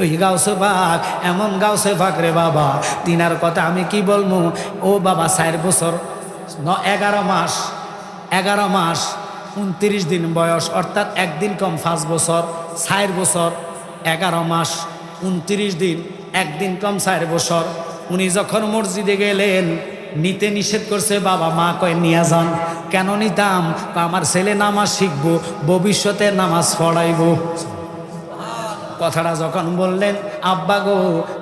ওই গাউসে পাক এমন গাউসে পাক রে বাবা, তিনার কথা আমি কি বলবো। ও বাবা 4 বছর 11 মাস 29 দিন বয়স, অর্থাৎ একদিন কম 5 বছর, 4 বছর 11 মাস 29 দিন, একদিন কম 4 বছর। উনি যখন মসজিদে গেলেন, নিতে নিষেধ করছে বাবা, মা কয় নিয়ে যান। কেন নিতাম? আমার ছেলে নামাজ শিখবো, ভবিষ্যতে নামাজ পড়াইব। কথাটা যখন বললেন, আব্বা গো,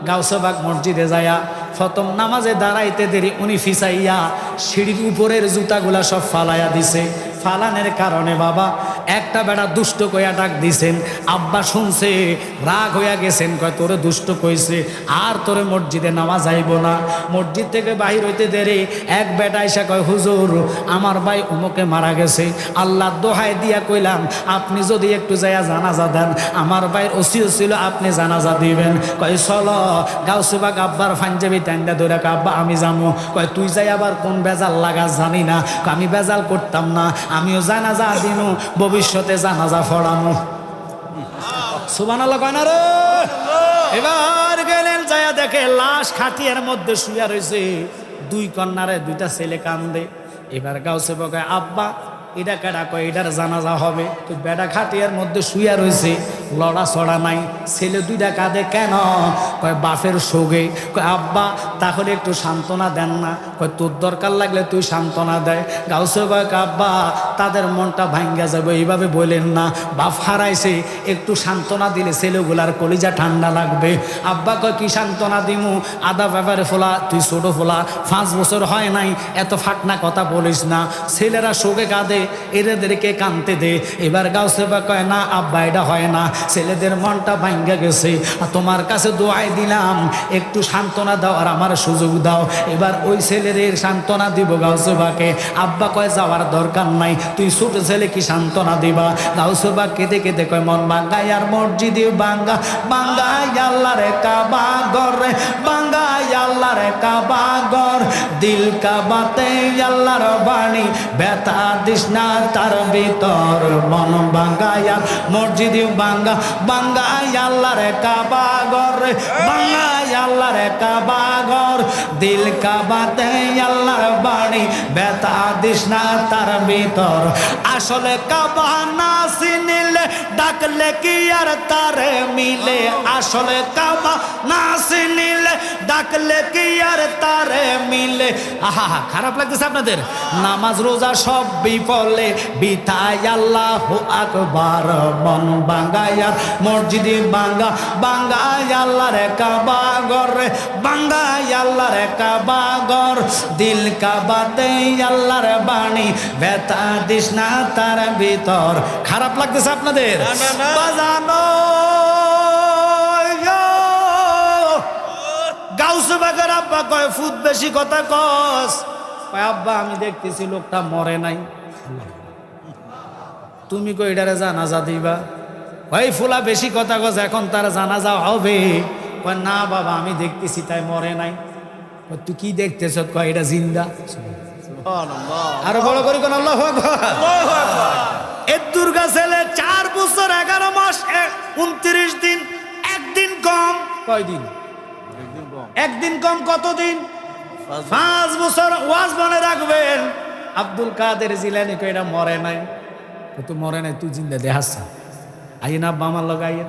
গাউসে পাক মসজিদে যায়া প্রথম নামাজে দাঁড়াইতে দেরি উনি ফিসাইয়া সিঁড়ির উপরের জুতাগুলা সব ফালাইয়া দিছে। ফালানের কারণে বাবা একটা বেড়া দুষ্ট কইয়া ডাক দিছেন। আব্বা শুনছে, রাগ হইয়া গেছেন, কয় তোরে দুষ্ট কইছে, আর তোরে মসজিদে নামাজ যাইব না। মসজিদ থেকে বাহির হইতে দেরি এক বেটা এসে কয়, হুজুর আমার ভাই অমুকে মারা গেছে, আল্লাহ দোহাই দিয়া কইলাম আপনি যদি একটু যাইয়া জানাজা দেন, আমার ভাইয়ের ওসিও ছিল আপনি জানাজা দিবেন। কয় চলো। গাউসে পাক আব্বার পাঞ্জাবি টাইন্দা ধরে, আব্বা আমি যাবো। কয় তুই যাই আবার কোন বেজাল লাগা জানি না। আমি বেজাল করতাম না, আমিও জানাজা দিনু, ভবিষ্যতে জানাজা পড়ানো। সুবহানাল্লাহ কয় না রে? এবার গেলেন, যায়া দেখে লাশ খাটিয়ার মধ্যে শুয়া রয়েছে, 2 কন্যারে 2টা ছেলে কান্দে। এবার গাউসে পাক কয়, আব্বা এটা কেডা? কয় এটার জানাজা হবে। তো বেটা খাটিয়ার মধ্যে শুয়া রয়েছে, লড়া ছড়া নাই, ছেলে 2টা কাঁদে কেন? কয় বাপের শোকে। কয় আব্বা তাহলে একটু সান্ত্বনা দেন না। কয় তোর দরকার লাগলে তুই সান্ত্বনা দেয়। গাউসে কয়, আব্বা তাদের মনটা ভাঙ্গা যাবে, এইভাবে বলেন না, বাপ হারাইছে, একটু সান্ত্বনা দিলে ছেলেগুলার কলিজা ঠান্ডা লাগবে। আব্বা কয় কি সান্ত্বনা দিমু? আদা ব্যাপারে ফোলা, তুই ছোট ফোলা, 5 বছর হয় নাই, এত ফাটনা কথা বলিস না। ছেলেরা শোকে কাঁদে, এদেরকে কানতে দে। এবার গাউসে পাক কয়, না আব্বা এটা হয় না, ছেলেদের মনটা ভাঙ্গা গেছে, তোমার কাছে দোয়াই দিলাম, একটু সান্ত্বনা দাও আর আমার সুযোগ দাও। এবার ওই ছেলেদের সান্ত্বনা দিব গাউসে পাকে। আব্বা কয় যাওয়ার দরকার নাই, তুই ছোট ছেলে কি সান্ত্বনা দিবা? গাউসে পাক কেঁদে কেঁদে কয়, মন ভাঙ্গাই আর মসজিদে বাঙ্গা, বাঙ্গাই আল্লাহর কাবা ঘর, বাঙ্গাই আল্লাহর কাবা ঘর, দিল কাবাতে আল্লাহর বাণী, ব্যথা দিস না তার ভিতর, মন বাঙ্গায়া মসজিদে বাঙ্গা, বাঙ্গাই আল্লাহর কাবা ঘর, বাঙ্গাই আল্লাহর কাবা ঘর, দিল কাবাতে আল্লাহর বাণী, ব্যথা দিস না তার ভিতর। আসলে কাবা না চিনিলে ডাকলে কি আর তারে মিলে? আসলে কাবা না চিনিলে ডাকলে কি আর তারে মিলে? আহা, খারাপ লাগতেছে আপনাদের? নামাজ রোজা সব বিফলে, বিথায় আল্লাহু আকবার, মন বাঙ্গায়ার মসজিদে বাঙ্গা, বাঙ্গাই আল্লাহর কাবা ঘর, বাঙ্গাই আল্লাহর কাবা ঘর, দিল কাবাতে আল্লাহর বাণী, ব্যথা দিস না তার ভিতর। খারাপ লাগতেছে আপনাদের? বাজানো গাউসে পাকের আব্বা কয়, ফুট বেশি কথা কস। কয় আব্বা আমি দেখতেছি লোকটা মরে নাই, তুমি কই এটারে জানাজা দিবা? ভাই ফুলা বেশি কথা কস, এখন তার জানাজা হবে। কয় না বাবা আমি দেখতেছি তাই মরে নাই। তুই কি দেখতেছ? কয় এটা জিন্দা। আরো বড় করে কোন আল্লাহু আকবার। এর দুর্গা ছেলে 4 বছর 11 মাস 29 দিন, একদিন কম। কয়দিন? একদিন কম কতদিন? 5 বছর। ওয়াজ মনে রাখবেন, আব্দুল কাদের জিলানী কয় এটা মরে নাই। তুই মরে নাই, তুই জিন্দা দেখাচ্ছ। আইন আব্বা আমার লগাইয়া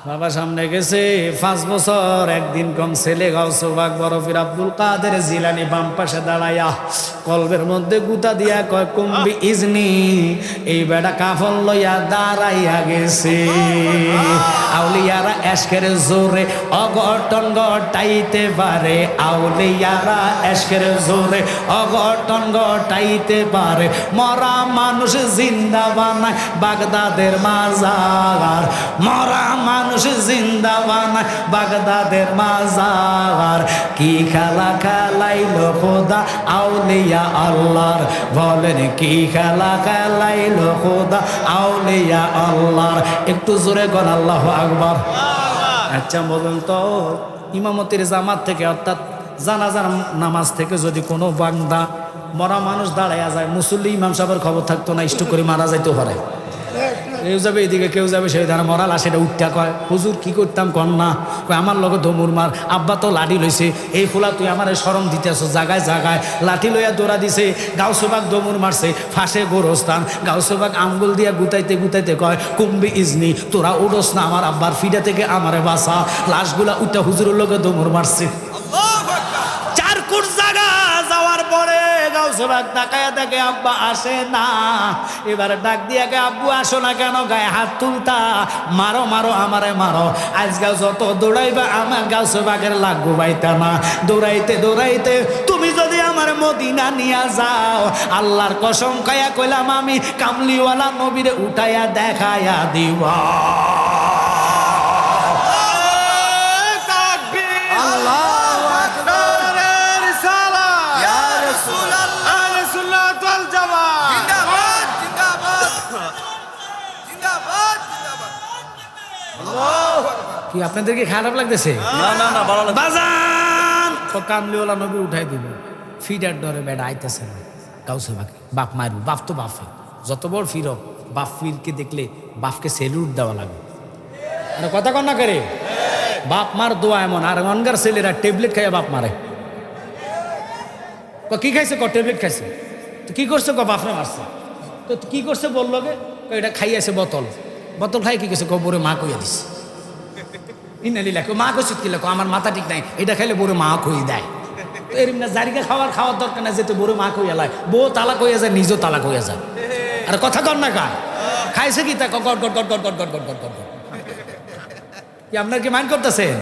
বাবা সামনে গেছে, 5 বছর একদিন কম ছেলে গাউসে পাক বরফির আব্দুল কাদের জিলানী বাম পাশে দাঁড়াইয়া কলবের মধ্যে গুতা দিয়া কয়, কুম্বি ইজনি, এই বেটা কাফন লইয়া দাঁড়াইয়া গেছে। আউলিয়ারা এশকের জোরে অঘটন ঘটাইতে পারে, আউলিয়ারা এশকের জোরে অঘটন ঘটাইতে পারে। মরা মানুষ জিন্দা বানায় বাগদাদের মাজার, মরা মানুষ জিন্দা বানায় বাগদাদের মাজার। কি খেলা খেলাইলো খোদা আউলিয়া আল্লাহর, বলেন কি খেলা খেলাইলো খোদা আউলিয়া আল্লাহর। একটু জোরে গণ আল্লাহু আকবার। আচ্ছা বলুন তো, ইমামতির জামাত থেকে অর্থাৎ জানাজার নামাজ থেকে যদি কোনো বান্দা মরা মানুষ দাঁড়াইয়া যায়, মুসল্লি ইমাম সাহেবের খবর থাকতো না, স্ট্রোক করে মারা যাইতে পারে। কেউ যাবে এদিকে, কেউ যাবে সেই ধারা, মরা লাশেটা উঠটা কয় হুজুর কি করতাম কন না, কয় আমার লগে দমুর মার, আব্বা তো লাঠি লইছে, এই ফুলা তুই আমার শরম দিতেছ, জাগায় জাগায় লাঠি লইয়া দৌড়া দিছে, গাউসবাগ দমুর মারছে, ফাঁসে গোরস্থান, গাউসবাগ আঙ্গুল দিয়া গুতাইতে গুতাইতে কয় কুম্বি ইজনি, তোরা উড়োস না আমার আব্বার ফিডা থেকে আমারে বাসা, লাশগুলা উঠা হুজুরের লগে দমুর মারছে। চার কোট জায়গা যাওয়ার পরে গাউসবাগ তাকায়া দেখে আব্বা আসে না, এবারে ডাক দিয়া কে আব্বু আসো না কেন, গায়ে হাত তুলতা, মারো মারো আমারে মারো, আজকাল যত দৌড়াইবা আমার গাউসবাগের লাগবো বাইতা না, দৌড়াইতে দৌড়াইতে তুমি যদি আমার মদিনা নিয়া যাও, আল্লাহর কসম খায়া কইলাম আমি কামলিওয়ালা নবীরে উঠাইয়া দেখায়া দিবা। কি আপনাদেরকে খারাপ লাগতেছে? না না না, ভালো লাগে। বাজান তো কামলিওয়ালা নবী উঠাই দিব, ফিডার ডরে বেড়া আইতেছে না, কাউসে বাকি বাপ মারু, বাপ তো বাপে, যত বড় ফির বাপ ফিরকে দেখলে বাপকে সেলুট দেওয়া লাগে, মানে কথা কন না করে, বাপ মার দোয়া এমন, আর অনগার ছেলেরা ট্যাবলেট খাইয়া বাপ মারে, কি খাইছে, ক ট্যাবলেট খাইছে, তো কি করছে, ক বাপরে মারছে, তো কি করছে বললো গে, এটা খাইয়াছে বোতল, বোতল খাই কি করছে, বরে মা কইয়া দিছে, ইনালি লেখো মা কইছিত কি লেখো, আমার মাথা ঠিক নাই, এটা খাইলে বড় মা কই দেয়, তো এরম না জারিকে খাওয়ার দরকার না, যেতে বড় মা কইয়া লাই, বউ তালাক হইয়া যায়, নিজেও তালাক হইয়া যায়, আর কথা কর না কা খাইছে কি তা goat goat goat goat goat goat goat goat goat, কি আপনার কি মাইন্ড করতেছেন?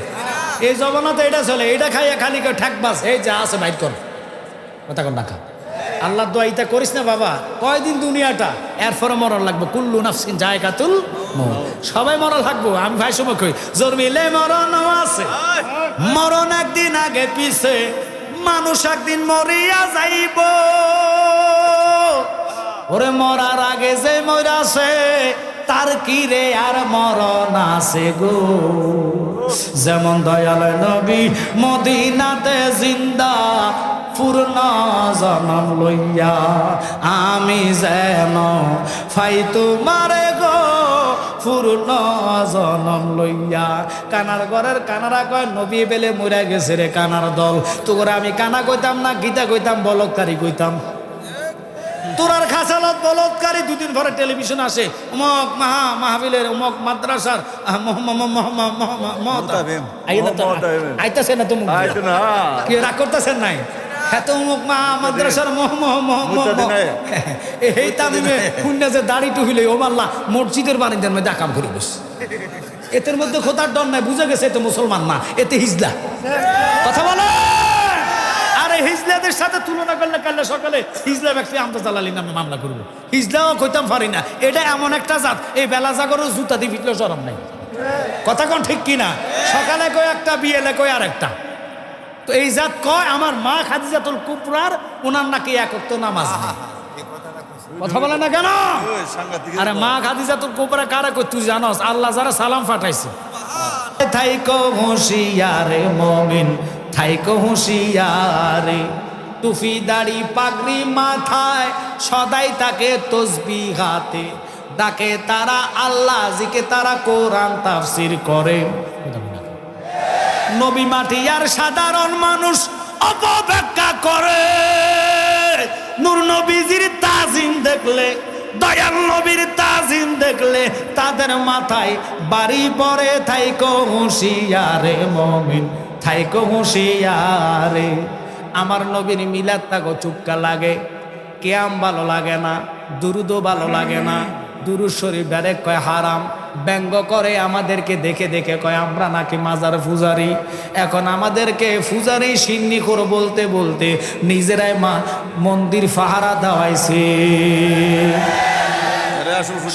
এই জমানাতে এটা চলে, এটা খাইয়া খালি কেউ ঠেকবাস, এই যা আছে বাইট কর, কথা কর না কা, আল্লাহ দোয়া ইতা করিস না বাবা, কয়দিন দুনিয়াটা, এরপরে মরণ লাগবে, কুল্লু নাফসিন জায়গাতুল মউত, সবাই মরণ লাগবো, আমি ভাই সময় কই জোর মিলে মরণ আছে, মরণ একদিন আগে পিছে, মানুষ একদিন মরিয়া যাইব, ওরে মরার আগে যে মরাছে তার কি রে আর মরণ আছে গো, যেমন দয়াল নবী মদিনাতে জিন্দা, পূর্ণ জনম লইয়া আমি যেন ফাই তোমারে গো, পূর্ণ জনম লইয়া, কানার ঘরের কানারা কয় নবী বেলে মরে গেছে রে কানার দল, তোরা আমি কানা কইতাম না গীতা কইতাম, বলৎকারী কইতাম, তোরার খাসালত বলৎকারী, দুদিন পরে টেলিভিশন আসে, অমক মাহফিলের অমক মাদ্রাসার আইতাছে না, তুমি কি রাগ করতেছেন নাই, এত অমুক মাদ্রাসার এই তামিমে পুণ্যা যে দাড়ি টুহিলে ও মাল্লা মসজিদের বাণিজ্যের মধ্যে আকাম করে বসে, এতের মধ্যে খোদার ডর নাই, বুঝে গেছে এতে মুসলমান না, এতে হিজলা, কথা বলো, আরে হিজলাদের সাথে তুলনা করলে কালকে সকালে হিজলা ব্যক্তি আমদালালি নামে মামলা করবো, হিজলাও কইতাম পারি না, এটা এমন একটা জাত, এই বেলা জাগরের জুতা দিয়ে ফিটলে সরম নাই, কথা কোন ঠিক কিনা, সকালে কয় একটা, বিয়েলে কয় আর একটা, তো এই জাত কয় আমার মা খাদিজাতুল কুবরার ওনার নাকি একত্র নামাজ নেই, কথা বলে না কেন, আরে মা খাদিজাতুল কুবরা কারা কই তুই জানোস, আল্লাহ যারা সালাম পাঠাইছে, থাইকো হুঁশিয়ারে মুমিন থাইকো হুঁশিয়ারে, টুপি দাড়ি পাগড়ি মাথায় সদাই তাকে তসবিহ হাতে, ডাকে তারা আল্লাহ, জিকে তারা কোরআন তাফসীর করে, নবী মাটি আর সাধারণ মানুষ অপব্যাখ্যা করে, নূর নবীজির তাজিম দেখলে, দয়াল নবীর তাজিম দেখলে তাদের মাথায় বাড়ি পড়ে, থাইকো হুঁশিয়ারে মুমিন থাইকো হুঁশিয়ারে, আমার নবীর মিলাদ তাগো চুপকা লাগে, কিয়াম ভালো লাগে না, দুরুদও ভালো লাগে না, দুরুদ শরীফ ডাইরেক্ট কয় হারাম, ব্যঙ্গ করে আমাদেরকে দেখে দেখে কয় আমরা নাকি মাজার পূজারি, এখন আমাদেরকে পূজারি সিন্নি করে বলতে বলতে নিজেরাই মন্দির পাহারা দেওয়াইছে,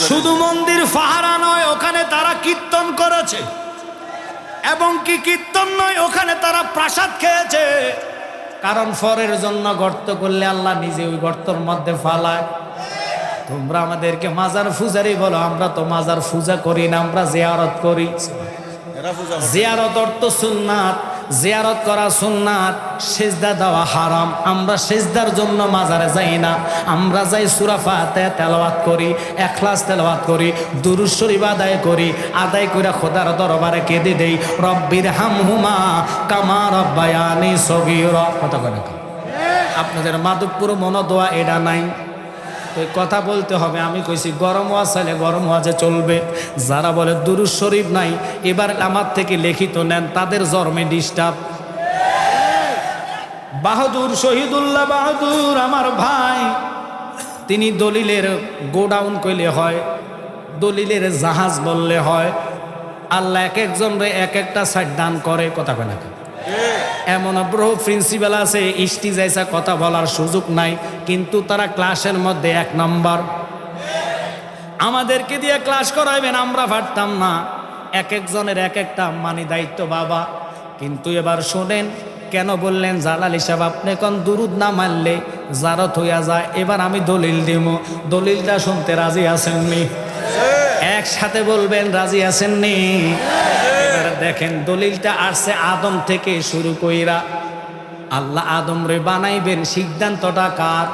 শুধু মন্দির পাহারা নয়, ওখানে তারা কীর্তন করেছে, এবং কি কীর্তন নয়, ওখানে তারা প্রসাদ খেয়েছে, কারণ ফরের জন্য গর্ত করলে আল্লাহ নিজে ওই গর্তের মধ্যে ফালায়, তোমরা আমাদেরকে মাজার পূজারি বলো, আমরা তো মাজার পূজা করি না, আমরা জিয়ারত করি, জিয়ারত অর্থ সুন্নাত, জিয়ারত করা সুন্নাত, সিজদা দেওয়া হারাম। আমরা সিজদার জন্য মাজারে যাই না, আমরা যাই সূরা ফাতিহা তেলাওয়াত করি, ইখলাস তেলাওয়াত করি, দুরূদ শরীফ আদায় করি, আদায় করে খোদার দরবারে কেঁদে দেই, রব্বির হামহুমা কামা রব্বায়ানি সগীরা। কথা কয় না? আপনাদের মাধবপুর মনোদোয়া এটা নাই, তো কথা বলতে হবে। আমি কইছি গরম ওয়াজ চাইলে গরম ওয়াজে চলবে। যারা বলে দুরূদ শরীফ নাই, এবার আমার থেকে লিখিত নেন, তাদের জন্মে ডিস্টার্ব। বাহাদুর শহীদুল্লাহ বাহাদুর আমার ভাই, তিনি দলিলের গোডাউন কইলে হয়, দলিলের জাহাজ বললে হয়। আল্লাহ এক একজনরে এক একটা সাইড দান করে। কথা কয় না? এমন ব্রহ প্রিন্সিপাল আছে, ইস্টিজাইসা কথা বলার সুযোগ নাই, কিন্তু তারা ক্লাসের মধ্যে এক নম্বর। আমাদেরকে দিয়ে ক্লাস করাইবেন, আমরা পারতাম না। এক একজনের এক একটা মানি দায়িত্ব বাবা। কিন্তু এবার শোনেন, কেন বললেন জালালি সাহেব আপনি কোন দুরুদ না মানলে জারত হইয়া যায়। এবার আমি দলিল দিব, দলিলটা শুনতে রাজি আছেননি? একসাথে বলবেন রাজি আছেননি? দেখেন দলিলটা আসছে আদম থেকে শুরু কইরা। আল্লাহ আদম রে বানাইবেন, সিদ্ধান্তটা কার?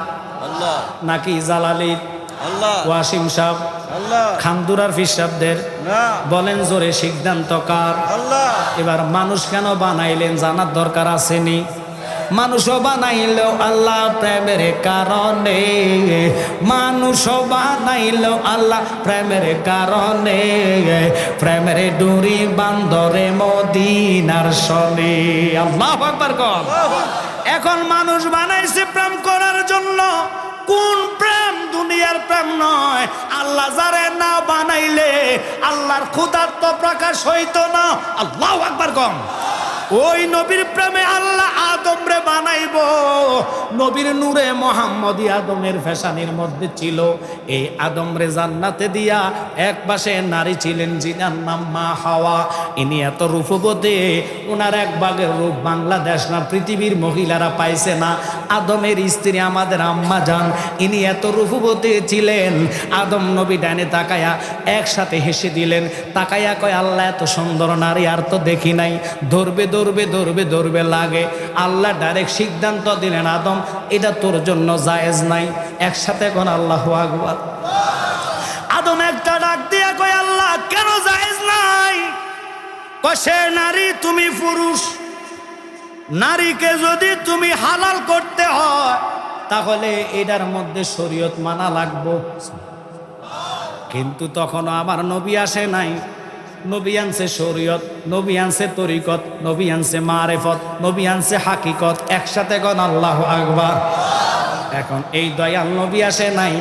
আল্লাহ নাকি জালালির? আল্লাহ। ওয়াসিম সাহেব, আল্লাহ। খান্দুরার ফির সাহেবদের? না। বলেন জোরে, সিদ্ধান্ত কার? আল্লাহ। এবার মানুষ কেন বানাইলেন জানার দরকার আসেনি? মানুষও বানাইল আল্লাহ প্রেমের কারণে, মানুষও বানাইল আল্লাহ প্রেমের কারণে, প্রেমের ডুরি বান্দরে মদিনার সনে। আল্লাহু আকবার কর। এখন মানুষ বানাইছে প্রেম করার জন্য। কোন প্রেম? দুনিয়ার প্রেম নয়। আল্লাহ যারে না বানাইলে আল্লাহর ক্ষুধার্ত প্রকাশ হইতো না। আল্লাহু আকবার কর। ওই নবীর প্রেমে আল্লাহ আদম রে বানাইব। নবীর নূরে মোহাম্মদী আদমের ফ্যাশনের মধ্যে ছিল। এই আদম রে জান্নাতে দিয়া এক পাশে নারী ছিলেন যিনার নাম মা হাওয়া। ইনি এত রূপবতী, ওনার এক ভাগের রূপ বাংলাদেশ না পৃথিবীর মহিলারা পাইছে না। আদমের স্ত্রী আমাদের আম্মা জান, ইনি এত রূপবতী ছিলেন। আদম নবী ডানে তাকায়া একসাথে হেসে দিলেন। তাকায়া কয় আল্লাহ এত সুন্দর নারী আর তো দেখি নাই। ধরবে ধরবে ধরবে ধরবে লাগে। আল্লাহ ডাইরেক্ট সিদ্ধান্ত দিলেন আদম এটা তোর জন্য জায়েজ নাই। একসাথে কোন আল্লাহু আকবার। আদম একটা ডাক দিয়া কয় আল্লাহ কেন জায়েজ নাই? কয় সে নারী তুমি পুরুষ, নারীকে যদি তুমি হালাল করতে হয় তাহলে এটার মধ্যে শরীয়ত মানা লাগবে। কিন্তু তখন আমার নবী আসে নাই। নবী আনছে শরীয়ত, নবী আনছে তরিকত, নবী আনছে মারেফত, নবী আনছে হাকিকত। একসাথে কোন আল্লাহু আকবার। এখন এই দয়াল নবী আসে নাই,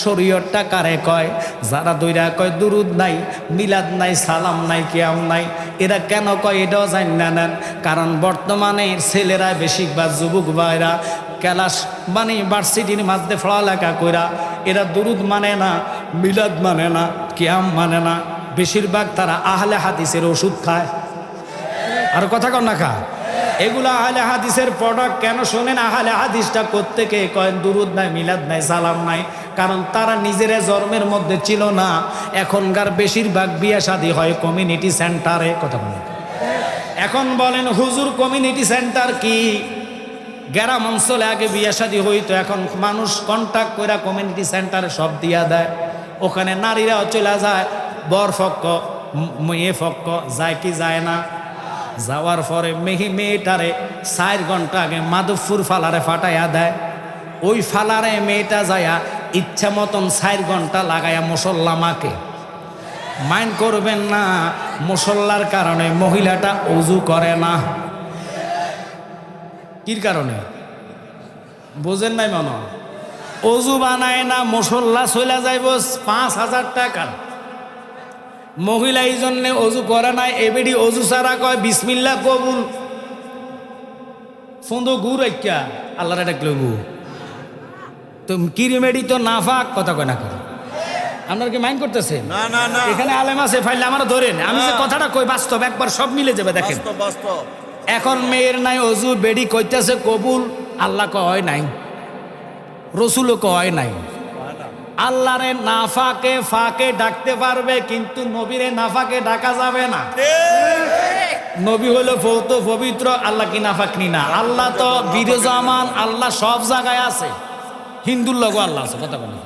শরীয়তটা কারে কয়? যারা দইরা কয় দুরুদ নাই, মিলাদ নাই, সালাম নাই, কিয়াম নাই, এরা কেন কয় এটাও জানি না নেন। কারণ বর্তমানে ছেলেরা বেশিরভাগ যুবক ভাইরা ক্লাস মানে ভার্সিটির মধ্যে পড়ালেখা কইরা এরা দুরুদ মানে না, মিলাদ মানে না, কিয়াম মানে না। বেশিরভাগ তারা আহলে হাদিসের ওষুধ খায়। আর কথা কন না খা, এগুলো আহলে হাদিসের প্রোডাক্ট। কেন শোনেন? আহলে হাদিসটা কোত্থেকে কয় দুরুদ নাই, মিলাদ নাই, সালাম নাই। কারণ তারা নিজেরা জন্মের মধ্যে ছিল না। এখনকার বেশিরভাগ বিয়ে শাদী হয় কমিউনিটি সেন্টারে। কথা বলেন। এখন বলেন হুজুর কমিউনিটি সেন্টার কি? গ্রাম অঞ্চলে আগে বিয়ে শাদী হইতো, এখন মানুষ কন্ট্যাক্ট করে কমিউনিটি সেন্টারে সব দিয়া দেয়। ওখানে নারীরাও চলে যায়, বর ফক্ক মেয়ে ফক্ক যায় কি যায় না? যাওয়ার পরে মেয়েটারে 4 ঘন্টা আগে মাধবপুর ফালারে ফাটাইয়া দেয়। ওই ফালারে মেয়েটা যায়া ইচ্ছা মতন 4 ঘন্টা লাগাইয়া মুসল্লা মাকে। মাইন্ড করবেন না, মুসল্লার কারণে মহিলাটা ওযু করে না। কির কারণে বোঝেন নাই? মনে ওযু বানায় না, মুসল্লা চলে যাইব 5,000 টাকা। মহিলা এই জন্য অজু করে নাই। এবেডি অজু সারা কয় বিসমিল্লাহ কবুল ফোন্দো গুড় একটা আল্লাহরে ডাকলে গু তো কিরিমেডি তো নাফাক। কথা কয় না করে আপনার কি মাইন্ড করতেছে? না না না, এখানে আলেম আছে, ফাইলে আমার ধরেন। আমি যে কথাটা কই বাস্তব, একবার সব মিলে যাবে। দেখেন এখন মেয়ের নাই অজু, বেডি কইতেছে কবুল, আল্লাহ কয় নাই, রসুলও কয় নাই। আল্লাহরে নাফাকে ডাকতে পারবে, কিন্তু নবীরে নাফাকে ডাকা যাবে না। নবী হলো ফৌত পবিত্র, আল্লাহ কি নাফাকনি না? আল্লাহ তো বিরাজমান, আল্লাহ সব জায়গায় আছে। হিন্দুর লগ আল্লাহ আছে, কথা বলে।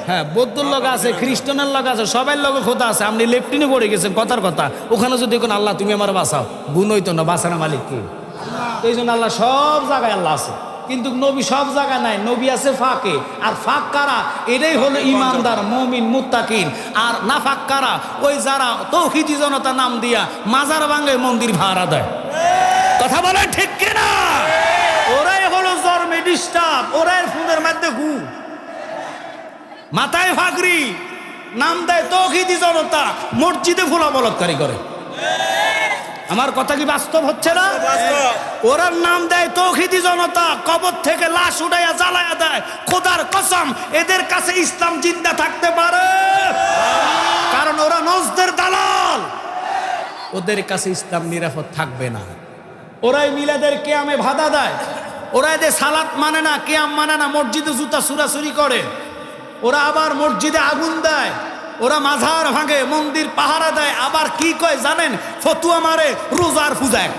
হ্যাঁ, বৌদ্ধর লগ আছে, খ্রিস্টানের লগ আছে, সবাই লগে খোদা আছে। আপনি লেফটিনে পড়ে গেছেন, কথার কথা। ওখানে যদি কোন আল্লাহ তুমি আমার বাঁচাও, গুণ হইতো না, বাঁচানো মালিক কে? এই জন্য আল্লাহ সব জায়গায় আল্লাহ আছে, কিন্তু নবী সব জায়গায় নাই। নবী আছে ফাঁকে। আর ফাঁক কারা? এটাই হলো ইমানদার, মুমিন, মুত্তাকিন। আর না ফাঁক কারা? ওই যারা তৌহিদি জনতা নাম দিয়া মাজার ভাঙে, মন্দির ভাড়া দেয়। কথা বলে ঠিক কিনা? ওরাই হলো জন্মে ডিস্টার্ব, ওরাই ফোনের মধ্যে ঘু, মাথায় ফাগরি, নাম দেয় তৌহিদি জনতা, মসজিদে ফোলা বলৎকারী করে। আমার কথা কি বাস্তব হচ্ছে না? ওরা নাম দেয় তৌহিদি জনতা, কবর থেকে লাশ উঠাইয়া জ্বালায়া দেয়। খোদার কসম, এদের কাছে ইসলাম জিন্দা থাকতে পারে, কারণ ওরা নজদের দালাল। ওদের কাছে ইসলাম নিরাপদ থাকবে না। ওরাই মিলাদের কেয়ামে বাধা দেয়, ওরা এদের সালাত মানে না, কেয়াম মানে না, মসজিদে জুতা চুরাচুরি করে। ওরা আবার মসজিদে আগুন দেয়, ওরা মাজার ভাঙে, মন্দির পাহারা দেয়। আবার কি কয় জানেন? ফতুয়া মারে, রোজার পূজায়।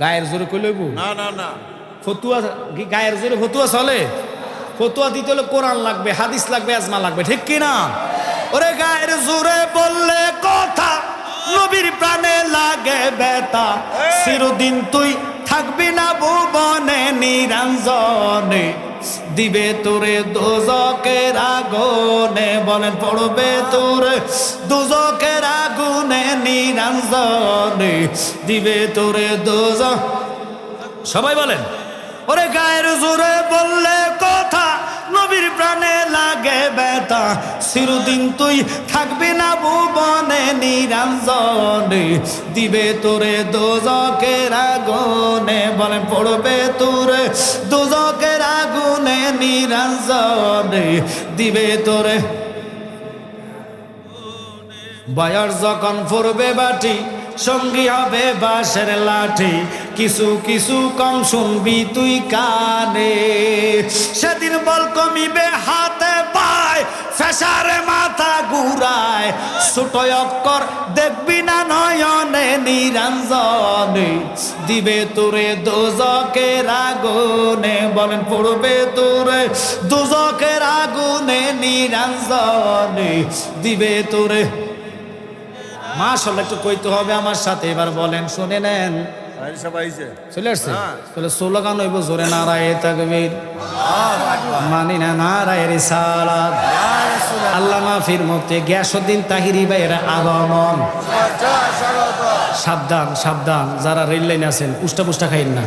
গায়ের জোরে কই লইব? না না না, ফতুয়া কি গায়ের জোরে ফতুয়া চলে? ফতুয়া দিতে হলে কোরআন লাগবে, হাদিস লাগবে, আজমা লাগবে, ঠিক কিনা? ওরে গায়ের জোরে বললে কথা, নবীর প্রাণে লাগে ব্যথা। চিরদিন তুই থাকবি না ভুবনে নিরঞ্জনে, দিবে তোরে দোজকের আগুনে। বলেন পড়বে তোরে দোজকের আগুনে নিরঞ্জনে, দিবে তোরে দোজক। সবাই বলেন, ওরে গায়ের জোরে বললে কথা, নবীর প্রাণে লাগে ব্যথা। চিরদিন তুই থাকবি না ভুবনে নিরঞ্জনে, দিবে তোরে দোজকের আগুনে। বলেন পড়বে তোরে দোজকের আগুনে নিরঞ্জনে, দিবে তোরে। বয়স যখন পড়বে বাটি, সঙ্গী হবে বাঁশের লাঠি। কিছু কিছু কম শুনবি তুই কানে, সেদিন বল কমিবে হাতে পায়, ফেসারে মাথা ঘুরায়। ছোট অক্ষর দেখবি না নয়নে নিরঞ্জনে, দিবে তোরে দোজকের আগুনে। বলেন পড়বে তোরে দোজকের আগুনে নিরঞ্জনে, দিবে তোরে। মাশাআল্লাহ, একটু কইতে হবে আমার সাথে। এবার বলেন, শুনে নেন। চলে আসছে, তাহলে স্লোগান হইব জোরে নারায়ে তাকবীর, মানি না নারায়ে রিসালাত। আল্লামা ফির মুফতি গিয়াসউদ্দিন তাহিরি ভাইয়ের আগমন। সাবধান সাবধান, যারা রেল লাইনে আছেন উষ্টা পুষ্টা খাইন না।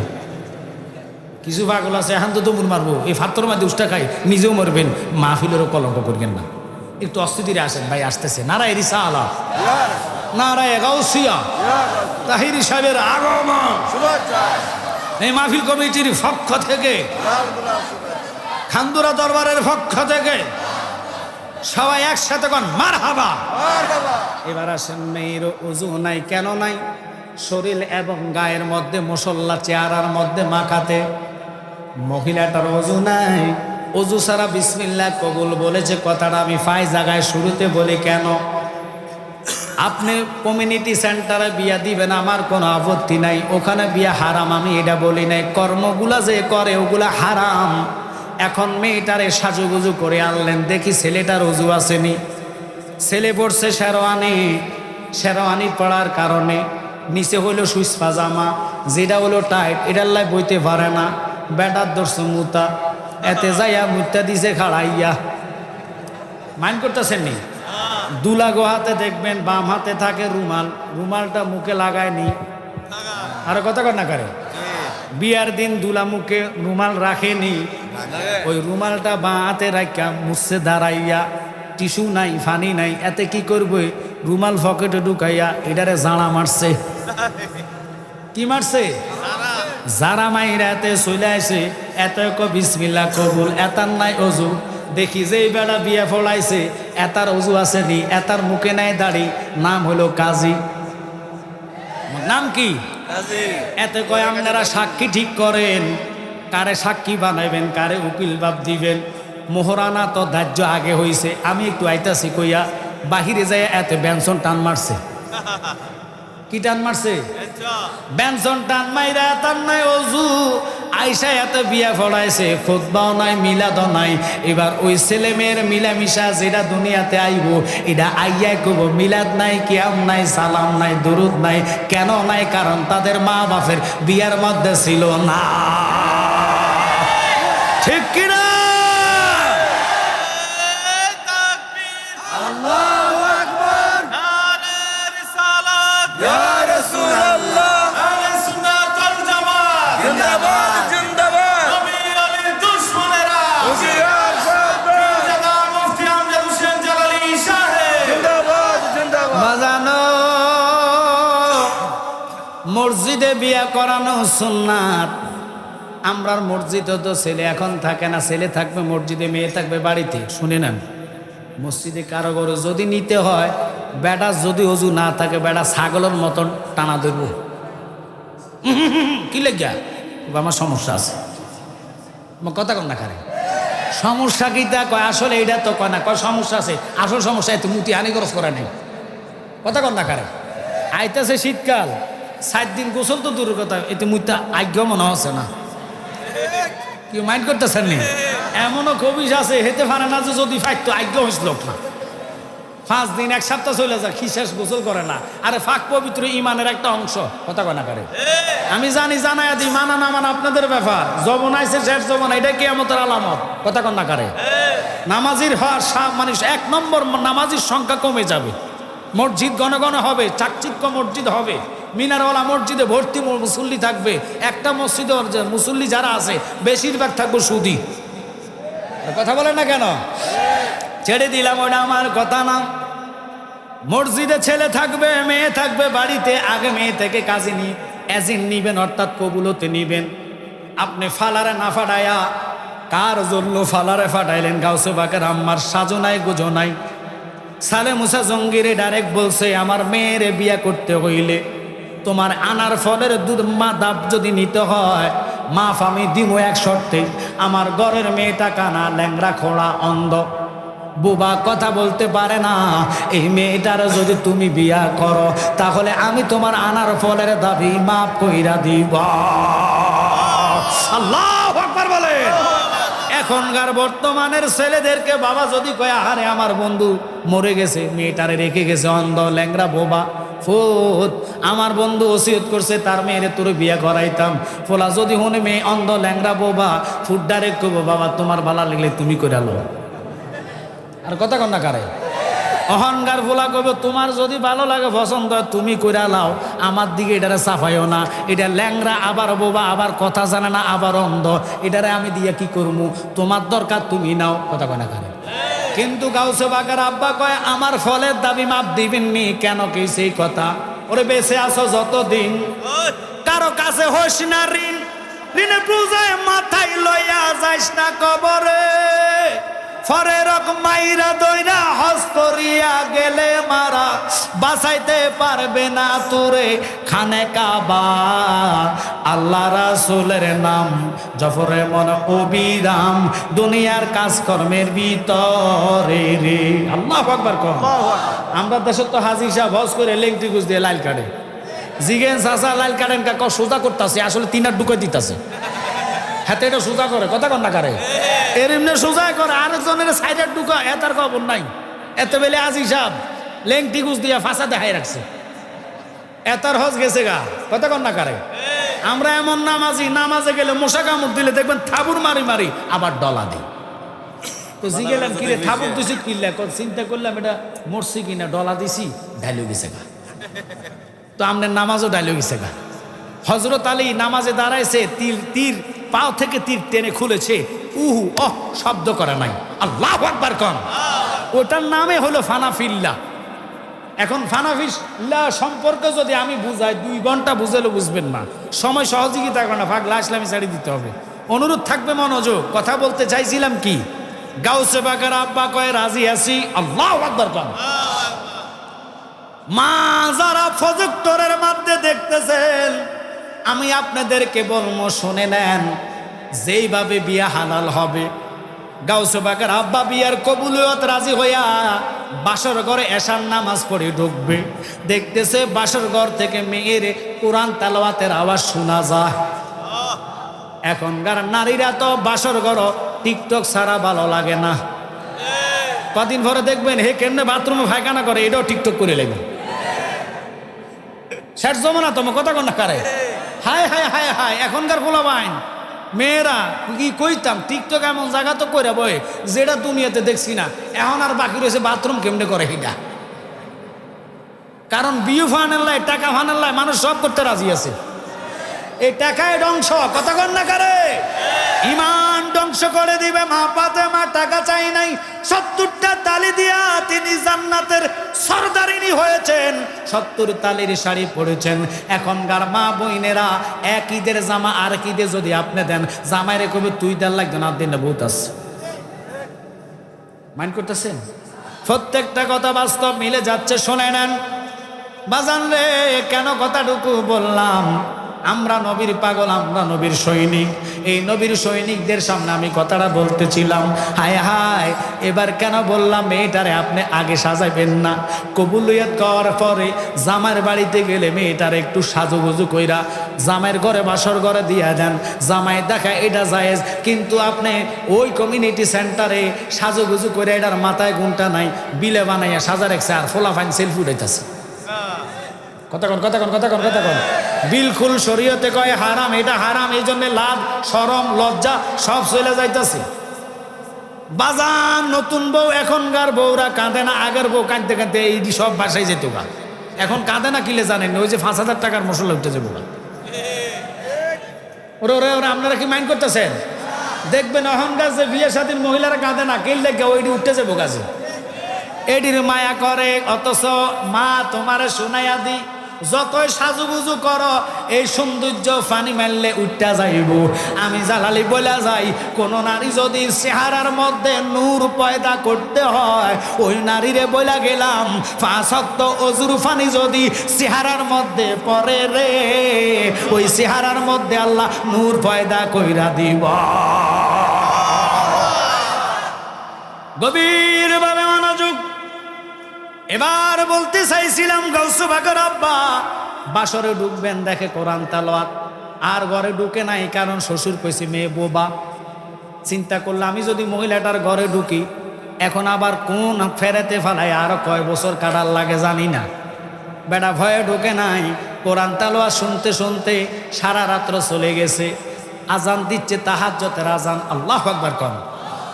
কিছু পাগল আছে এখন তো দৌড় মারবো, এই ফাত্তর মাঝে উষ্টা খাই, নিজেও মরবেন, মাহফিলেরও কলঙ্ক করবেন না। একটু অস্থিতিরে আসেন ভাই, আসতেছে। নারায়ে রিসালাত, নারায়ে গাউসিয়া, তাহিরি সাহেবের আগমন। এই মাহফিল কমিটির পক্ষ থেকে, খান্দুরা দরবারের পক্ষ থেকে সবাই একসাথে কোন মারহাবা। এবার আসেন, মেয়ের ওযু নাই, কেন নাই? শরীর এবং গায়ের মধ্যে মুসল্লা, চেহারার মধ্যে মাখাতে। মহিলাটার ওযু নাই, ওযু ছাড়া বিসমিল্লাহ কবুল বলেছে, কথাটা আমি ফাই জায়গায় শুরুতে বলি কেন? আপনি কমিউনিটি সেন্টারে বিয়া দিবেন, আমার কোনো আপত্তি নাই, ওখানে বিয়া হারাম, আমি এটা বলি নাই। কর্মগুলা যে করে ওগুলা হারাম। এখন মেয়েটারে সাজুগুজু করে আনলেন, দেখি ছেলেটার ওযু আসেনি। ছেলে পড়ছে শেরওয়ানি, শেরওয়ানি পড়ার কারণে নিচে হইল সুইচ পাজামা, যেটা হলো টাইট, এটার লাই বইতে পারে না। বেটার দর্শ মুতা, এতে যাইয়া মুতা দিছে খাড়াইয়া। মাইন্ড করতেছেন নি? দুলাগো হাতে দেখবেন বাম হাতে থাকে রুমাল, রুমালটা মুখে লাগায়নি। আর কথা কর না করে, বিয়ার দিন দুলা মুখে রুমাল রাখেনি, ওই রুমালটা বাঁ হাতে রাখা মুছে দাঁড়াইয়া। টিস্যু নাই, ফানি নাই, এতে কি করবে? রুমাল পকেটে ঢুকাইয়া এটারে জাড়া মারছে। কি মারছে? যারা মাইরা এতে চলে আসে, এত বিসমিল্লাহ কবুল, এতার নাই ওযু। দেখি যে এই বেড়া বিয়ে ফলাইছে, এতার ওযু আসেনি, এতার মুখে নাই দাড়ি, নাম হলো কাজী। নাম কি? এতে কয় আপনারা সাক্ষী ঠিক করেন, কারে সাক্ষী বানাইবেন, কারে উকিল বাপ দিবেন। মোহরানা তো ধার্য আগে হইছে, আমি একটু আইতাছি কইয়া বাহিরে যাই, এতে বেনসন টান মারছে। কি টান মারছে? বেনসন টান মাইরা তার নাই অজু আইসা এত বিয়া ফড়াইছে, খুতবাও নাই, মিলাদও নাই। এবার ওই ছেলে মেয়ের মিলামিশা যেটা দুনিয়াতে আইব, এটা আইয়াই কব মিলাদ নাই, কিয়াম নাই, সালাম নাই, দুরুদ নাই। কেন নাই? কারণ তাদের মা বাপের বিয়ার মধ্যে ছিল না। ঠিক কিনা? মসজিদে বিয়া করানো সুন্নাত। আমরার মসজিদে তো ছেলে এখন থাকে না, ছেলে থাকবে মসজিদে, মেয়ে থাকবে বাড়িতে। শুনে নেন, মসজিদে কারো ঘরে যদি নিতে হয়, বেটা যদি অজু না থাকে, বেটা ছাগলের মতন টানা ধরব। কি লেগা? আমার সমস্যা আছে। আমার কথা কন না খারে সমস্যা কি তা কয়? আসলে এইটা তো কয় না, কয় সমস্যা আছে। আসল সমস্যা এত মুতি হানি খরচ করা নেই। কথা কন না খারে। আইতেছে শীতকাল, 7 দিন গোসল তো দূরের কথা, এতে মুইতা আজ্ঞা মনে হচ্ছে না। কি মাইন্ড করতেছেন নি? এমনও কবিস আছে হেতে পারে না যে যদি ফাইতো আজ্ঞা হয়েছিল না। 5 দিন 1 সপ্তাহ চলে যায়, খিশেষ গোসল করে না। আরে ফাঁক পবিত্র ইমানের একটা অংশ। কথা কয় না করে। আমি জানি, জানাই দিই, মানা না মানা আপনাদের ব্যাপার। জবন আইছে শেষ জবন, এটা কিয়ামতের আলামত। কথা কন না করে। নামাজির মানুষ 1 নম্বর নামাজির সংখ্যা কমে যাবে। মসজিদ ঘন ঘন হবে, চাকচিক্য মসজিদ হবে, মিনারওয়ালা মসজিদে ভর্তি মুসল্লি থাকবে। একটা মসজিদে মুসল্লি যারা আছে বেশিরভাগ থাকবো সুদি। কথা বলেন না কেন? ছেড়ে দিলাম, ওটা আমার কথা না। মসজিদে ছেলে থাকবে, মেয়ে থাকবে বাড়িতে। আগে মেয়ে থেকে কাজে এজিন নিবেন, অর্থাৎ কবুলতে নিবেন। আপনি ফালারে না ফাটাইয়া কার জন্য ফালারে ফাটাইলেন? গাউসে বাকের আম্মার সাজো নাই, গুজো নাই। সালে মুসা জঙ্গিরে ডাইরেক্ট বলছে, আমার মেয়েরে বিয়া করতে হইলে তোমার আনার ফলের দুধ মা দাব যদি নিতে হয়, মাফ আমি দিব 1 শর্তে। আমার ঘরের মেয়েটা কানা, ল্যাংড়া, খোড়া, অন্ধ, বুবা, কথা বলতে পারে না। এই মেয়েটার যদি তুমি বিয়া করো, তাহলে আমি তোমার আনার ফলের দাবি মাফ কইরা দিব। আল্লাহু আকবার বলেন। এখনকার বর্তমানের ছেলেদেরকে বাবা যদি কয়, আরে আমার বন্ধু মরে গেছে, মেয়েটারে রেখে গেছে, অন্ধ, ল্যাংড়া, বোবা, ফুত, আমার বন্ধু ওসিয়ত করছে তার মেয়েরে তোর বিয়া করাইতাম। ফোলা যদি হনে মেয়ে অন্ধ, ল্যাংড়া, বোবা, ফুট ডাইরেক্ট কইব, বাবা তোমার ভালো লাগলে তুমি করে লো। আর কথা কন না কারে। অহংকার ফোলা কইব, তোমার যদি ভালো লাগে, পছন্দ হয়, তুমি কইরা লাও, আমার দিকে এটারে সাফাইও না। এটা ল্যাংরা, আবার বোবা, আবার কথা জানে না, আবার অন্ধ, এটারে আমি দিয়ে কি করবো? তোমার দরকার তুমি নাও। কথা কয় না কারে। কিন্তু গাউসে বাকার আব্বা কয়, আমার ফলের দাবি মাপ দিবেননি। কেন কি সেই কথা? ওরে বেঁচে আছো যতদিন, কারো কাছে হইস না ঋণ, ঋণে বুঝায় মাথায় লইয়া যাইস না কবরে। ফরের মাইরা দইরা হজ করিয়া গেলে মারা, বাঁচাইতে পারবে না তোরে খানে কাবা। আল্লাহ রাসূলের নাম জফরে মন অবিরাম, দুনিয়ার কাজকর্মের ভিতরে রে। আল্লাহু আকবার কর। আমরা দেশে তো হাজি সাহেব হজ করে লেংটি গুজ দিয়ে লাইল কাটে। জিগেন চাচা লাইল কাটেন কাকা সোজা করতেছে, আসলে 3 হাত ঢুকে দিতেছে। হাতে এটা সোজা করে। কথা কন না কারে। এর এমনি সোজা করে, আরেকজনের সাইডের ঢুকা, এতার খবর নাই। এত বেলে আজি সাহেব লেংটি গুজ দিয়া ফাঁসা দেখাই রাখছে, এতার হজ গেছে গা। কথা কন না কারে। আমরা এমন নামাজি, নামাজে গেলে মশা কামড় দিলে দেখবেন থাবুর মারি মারি আবার ডলা দিই। তো জি গেলাম কিরে থাবুর দিছি, কিনলে চিন্তা করলাম এটা মরছি কিনা, ডলা দিছি, ঢাইলে গেছে গা। তো আমাদের নামাজও ঢাইলে গেছে গা। হজরত আলী নামাজে দাঁড়াইছে, তীর পাও থেকে তীর টেনে খুলেছে, উহু অহ শব্দ করে নাই। আল্লাহু আকবার কন। ওটার নামে হলো ফানাফিল্লাহ। এখন ফানাফিল্লাহ সম্পর্কে যদি আমি বুঝাই, 2 ঘন্টা বুঝালে বুঝবেন না। সময় সহযোগিতা করে না, পাগলা ইসলামী ছাড়ি দিতে হবে। অনুরোধ থাকবে মনোযোগ। কথা বলতে চাইছিলাম কি, গাউসে বাকার আব্বা কয় রাজি আছি। আল্লাহু আকবার কন। মা যারা প্রজেক্টরের মধ্যে দেখতেছেন, আমি আপনাদেরকে বলবো শুনে নেন, যেইভাবে বিয়া হালাল হবে, গাউসে বাকার আব্বা বিয়ার কবুলিয়ত রাজি হইয়া বাসর ঘরে এশার নামাজ পড়ে ঢুকবে, দেখতেছে বাসর ঘর থেকে মেয়ের কোরআন তেলাওয়াতের আওয়াজ শোনা যায়। এখনকার নারীরা তো বাসর ঘর টিকটক ছাড়া ভালো লাগে না। কদিন পরে দেখবেন হে কেমনে বাথরুমে পায়খানা করে এটাও টিকটক করে লাগবে। শেষ জমানা তোমার কথা কন না কারে। হায় হায় হায় হায়, এখনকার পোলাপাইন মেয়েরা কি কইতাম টিকটক এমন জায়গা তো কইরা বয় যেটা দুনিয়াতে দেখছি না। এখন আর বাকি রয়েছে বাথরুম কেমনে করে এটা। কারণ বিয়ে ফানের লাই, টাকা ফানের লাই মানুষ সব করতে রাজি আছে। এই টাকায় ধ্বংস, কথা কন না কারে। ইমান ধ্বংস করে দিবে। মা ফাতেমা টাকা চাই নাই, 70টা তালি দিয়া তিনি জান্নাতের সরদারিনী হয়েছেন। 70 তালির শাড়ি পরেছেন। এখনকার মা বইনেরা এক ঈদের জামা আর এক ঈদে যদি আপনি দেন, জামাই রে কবে তুই দেন লাগবে না, দিন বহুত আছে। মাইন্ড করতেছেন? প্রত্যেকটা কথা বাস্তব মিলে যাচ্ছে। শোনে নেন বাজান রে, কেন কথাটুকু বললাম? আমরা নবীর পাগল, আমরা নবীর সৈনিক। এই নবীর সৈনিকদের সামনে আমি কথাটা বলতেছিলাম। হায় হায়, এবার কেন বললাম মেয়েটারে আপনি আগে সাজাইবেন না? কবুলিয়ত করার পরে জামাইয়ের বাড়িতে গেলে মেয়েটারে একটু সাজুগুজু কইরা জামাইয়ের ঘরে বাসর ঘরে দিয়া দেন। জামাই দেখা এটা জায়েজ, কিন্তু আপনি ওই কমিউনিটি সেন্টারে সাজুগুজু করে এটার মাথায় গুণটা নাই, বিলে বানাইয়া সাজা রাখছে আর ফোলাফাইন সেলফি উঠাইতেছে। কথা কন, কথা কন, কথা কন, কথা কন। বিলকুল শরীয়তে কয় হারাম, এটা হারাম। এই জন্য লাভ, শরম, লজ্জা সব চলে যাইতেছে। বাজান নতুন বউ, এখনকার বউরা কাঁদে না। আগের বউ কাঁদতে কাঁদতে এই সব বাসায় যেত গা। এখন কাঁদে না কিলে জানেন? ওই যে 5,000 টাকার মশলা উঠতে যাবো গা। ওরে ওরে ওরে, আপনারা কি মাইন্ড করতেছেন? দেখবেন এখনকার যে বিয়ে শাদীর মহিলারা কাঁদে না, কিনলে কেউ ওইটি উঠতে যাবো গাছে, এটির মায়া করে। অথচ মা তোমারে শোনাইয়া দি, যতই সাজুগুজু করো এই সৌন্দর্য ফানি মারলে উঠটা যাইব। আমি জালালি বলা যাই, কোন নারী যদি চেহারার মধ্যে নূর পয়দা করতে হয়, ওই নারীরে বলা গেলাম 5 ওয়াক্ত অজুর ফানি যদি চেহারার মধ্যে পড়ে রে, ওই চেহারার মধ্যে আল্লাহ নূর পয়দা কইরা দিব। গভীরভাবে মনোযোগ। এবার বলতে চাইছিলাম, গাউসু বাগর আব্বা বাসরে ঢুকবেন, দেখে কোরআন তেলাওয়াত, আর ঘরে ঢুকে নাই, কারণ শ্বশুর কইছে মেয়ে বোবা। চিন্তা করলে আমি যদি মহিলাটার ঘরে ঢুকি, এখন আবার কোন ফেরেতে ফেলায় আর কয় বছর কাটার লাগে জানি না। বেটা ভয়ে ঢুকে নাই, কোরআন তেলাওয়াত শুনতে শুনতে সারা রাত্র চলে গেছে। আজান দিচ্ছে, তাহাজ্জুদের আজান, আল্লাহু আকবার কন।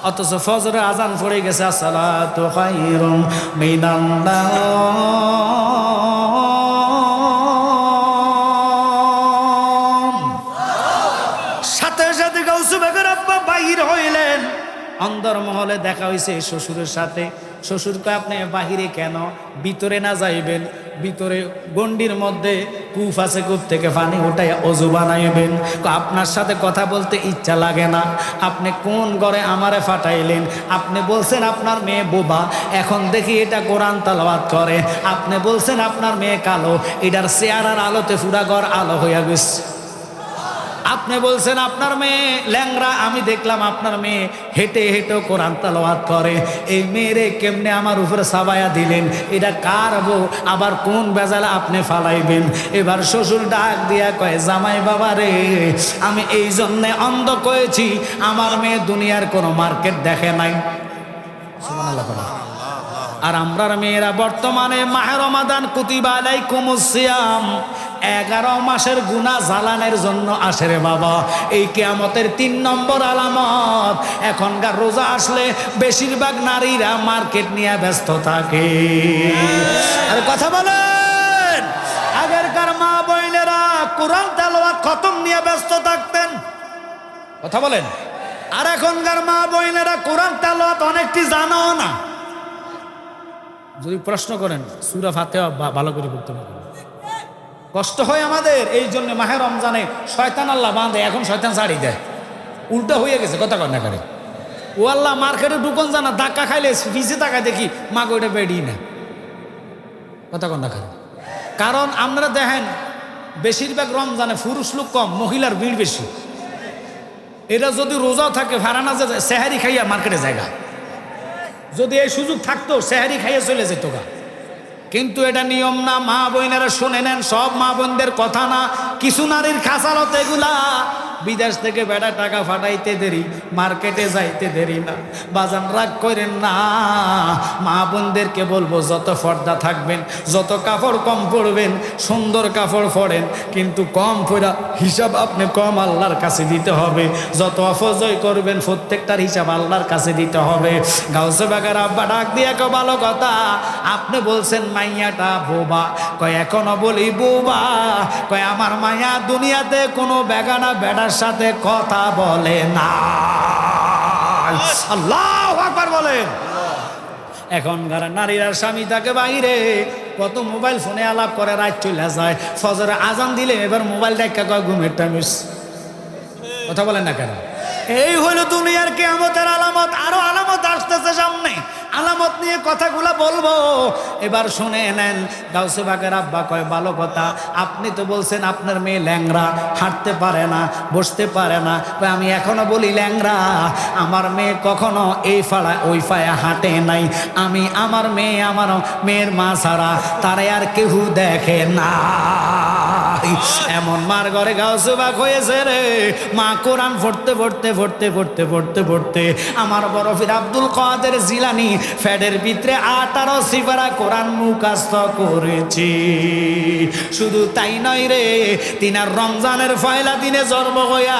অথচ ফজরের আজান পড়ে গেছে, আসসালাতু খায়রুম মিনান নাওম। সাথে সাথে গাউসু বেগর আব্বা বাহির হইলেন। অন্দরমহলে দেখা হয়েছে শ্বশুরের সাথে। শ্বশুর কয় আপনি বাহিরে কেন? ভিতরে না যাইবেন? ভিতরে গন্ডির মধ্যে কূপ আছে, কূপ থেকে পানি উঠাই অজু বানাইবেন। আপনার সাথে কথা বলতে ইচ্ছা লাগে না। আপনি কোন ঘরে আমারে ফাটাইলেন? আপনি বলছেন আপনার মেয়ে বোবা, এখন দেখি এটা কোরআন তেলাওয়াত করে। আপনি বলছেন আপনার মেয়ে কালো, এটার চেহারার আলোতে পুরা ঘর আলো হইয়া গেছে। আপনি বলছেন আপনার মেয়ে ল্যাংরা, আমি দেখলাম আপনার মেয়ে হেঁটে হেঁটে কোরআন তেলাওয়াত করে। এই মেয়েরে কেমনে আমার উপরে সাবায়া দিলেন? এটা কার বউ? আবার কোন বেজালে আপনি ফালাইবেন? এবার শ্বশুর ডাক দিয়া কয়, জামাই বাবা রে, আমি এই জন্যে অন্ধ কয়েছি, আমার মেয়ে দুনিয়ার কোনো মার্কেট দেখে নাই। সুবহানাল্লাহ। আর আমরার মেয়েরা বর্তমানে মাহে রমাদান কুতিবা আলাইকুমুস সিয়াম, 11 মাসের গুনাহ জ্বালানের জন্য আসে রে বাবা। এই কিয়ামতের 3 নম্বর আলামত। এখনকার রোজা আসলে বেশিরভাগ নারীরা মার্কেট নিয়ে ব্যস্ত থাকে। আর কথা বলেন, আগেরকার মা বোনেরা কোরআন তেলাওয়াত খতম নিয়ে ব্যস্ত থাকতেন। কথা বলেন। আর এখনকার মা বোনেরা কোরআন তেলাওয়াত অনেকটি জানো না। যদি প্রশ্ন করেন সূরা ফাতিহা ভালো করে পড়তে পারেন। কষ্ট হয় আমাদের। এই জন্য মাহে রমজানে শয়তান আল্লাহ বাঁধে, এখন শয়তান ছাড়ি দেয়। উল্টা হয়ে গেছে, কথা কর না করে। ও আল্লাহ মার্কেটে ঢুকন জানা, ধাক্কা খাইলে পিছিয়ে তাকায় দেখি মা ওইটা বেড়ি না, কথা কর না করে। কারণ আপনারা দেখেন বেশিরভাগ রমজানে পুরুষ লোক কম, মহিলার ভিড় বেশি। এরা যদি রোজাও থাকে ভাড়া না যায়, সেহারি খাইয়া মার্কেটে জায়গা। যদি এই সুযোগ থাকতো সেহারি খাইয়ে চলে যেত গা, কিন্তু এটা নিয়ম না। মা বোনেরা শুনে নেন, সব মা বোনদের কথা না, কিছু নারীর খাসালত এগুলা। বিদেশ থেকে বেড়া টাকা ফাটাইতে দেরি, মার্কেটে যাইতে দেরি না। বাজান রাগ করেন না, মা বোনদেরকে বলবো যত পর্দা থাকবেন, যত কাপড় কম পরবেন, সুন্দর কাপড় পরেন, কিন্তু কম পরা হিসাব আপনি কম আল্লাহর কাছে দিতে হবে। যত অপজয় করবেন প্রত্যেকটার হিসাব আল্লাহর কাছে দিতে হবে। গাউসে বাগের আব্বা ডাক দিয়ে কো ভালো কথা, আপনি বলছেন মাইয়াটা বোবা, কয় এখনো বলি বোবা, কয় আমার মাইয়া দুনিয়াতে কোনো বেগানা বেড়ার সাথে কথা বলে না। আল্লাহু আকবার বলেন। এখনকার নারীরা স্বামী থাকে বাইরে, কত মোবাইল ফোনে আলাপ করে, রাত চলে যায়, ফজরে আজান দিলে এবার মোবাইল দেখা কয় ঘুমের টাইম। কথা বলেন না কেন? এই হলো দুনিয়ার কিয়ামতের আলামত। আরো আলামত আসতেছে সামনে, আলামত নিয়ে কথাগুলা বলবো। এবার শুনে নেন, গাউসে বাগের আব্বা কয় ভালো কথা, আপনি তো বলছেন আপনার মেয়ে ল্যাংরা, হাঁটতে পারে না, বসতে পারে না। আমি এখনো বলি ল্যাংরা, আমার মেয়ে কখনো এই ফাড়া ওই ফায়া হাঁটে নাই। আমি আমার মেয়ের মা ছাড়া তারে আর কেউ দেখে না। এমন মার ঘরে গাউসে বাগ হয়েছে রে, মা কোরআন পড়তে পড়তে পড়তে পড়তে পড়তে পড়তে আমার বড় পীর আব্দুল কাদের জিলানী ফ্যাডের ভিতরে 18 সিফারা কোরআন মুখস্থ করেছি। শুধু তাই নয় রে, তিনার রমজানের পয়লা দিনে জন্ম হইয়া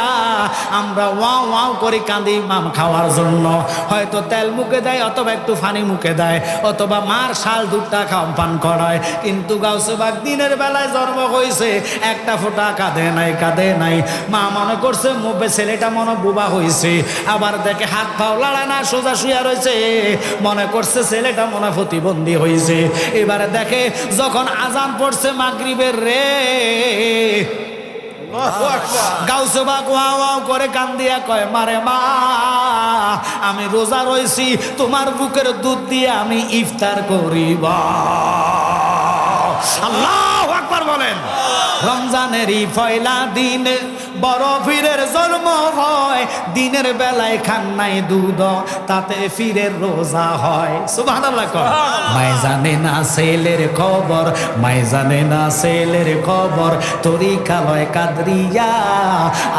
আমরা ওয়াও ওয়াও করে কাঁদি মাম খাওয়ার জন্য। হয়তো তেল মুখে দেয়, অথবা একটু ফানি মুখে দেয়, অথবা মার শাল দুধটা খাওয়া পান করায়, কিন্তু গাউসে বাগ দিনের বেলায় জন্ম হয়েছে, একটা ফোঁটা কাঁদে নাই, কাঁদে নাই। মা মনে করছে ছেলেটা মনে বোবা হয়েছে, আবার দেখে হাত পাও লাড়া না, সোজা শুয়া রয়েছে, মনে করছে ছেলেটা মনে প্রতিবন্ধী হয়েছে। এবারে দেখে যখন আজান পড়ছে মাগরিবের রে, গাউসে বাগ ওয়াও ওয়াও করে কান্দিয়া কয় মারে মা, আমি রোজা রয়েছি, তোমার বুকের দুধ দিয়ে আমি ইফতার করিব। আল্লাহু আকবার বলেন। রমজানেরই পয়লা দিন বড় পীরের জন্ম হয়, দিনের বেলায় খান নাই দুধ, তাতে পীরের রোজা হয়। সুবহানাল্লাহ। মাই জানে না ছেলের খবর, মাই জানে না ছেলের খবর, তরিকা লয় কাদরিয়া,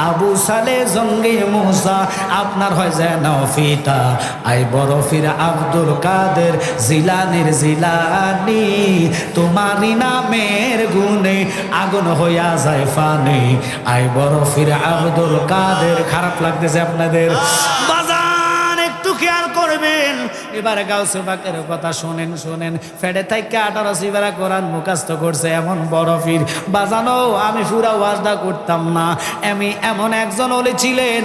আবু সালে জঙ্গি মুসা, আপনার হয় যেন ফিতা। আই বড় পীর আব্দুল কাদের জিলানির জিলানি, তোমারই নামের গুণে আগুন হইয়া যায় ফানি। আই বড় পীর আব্দুল কাদের। খারাপ লাগতেছে আপনাদের? বাজান একটু খেয়াল করবেন। এবার গাউসে বাগের কথা শোনেন, শোনেন। ফেডে থেকে 18 সিফারা কোরআন মুখস্থ করছে এমন বড় পীর। বাজানো আমি পুরা ওয়াজটা করতাম না, আমি এমন একজন ওলি ছিলেন,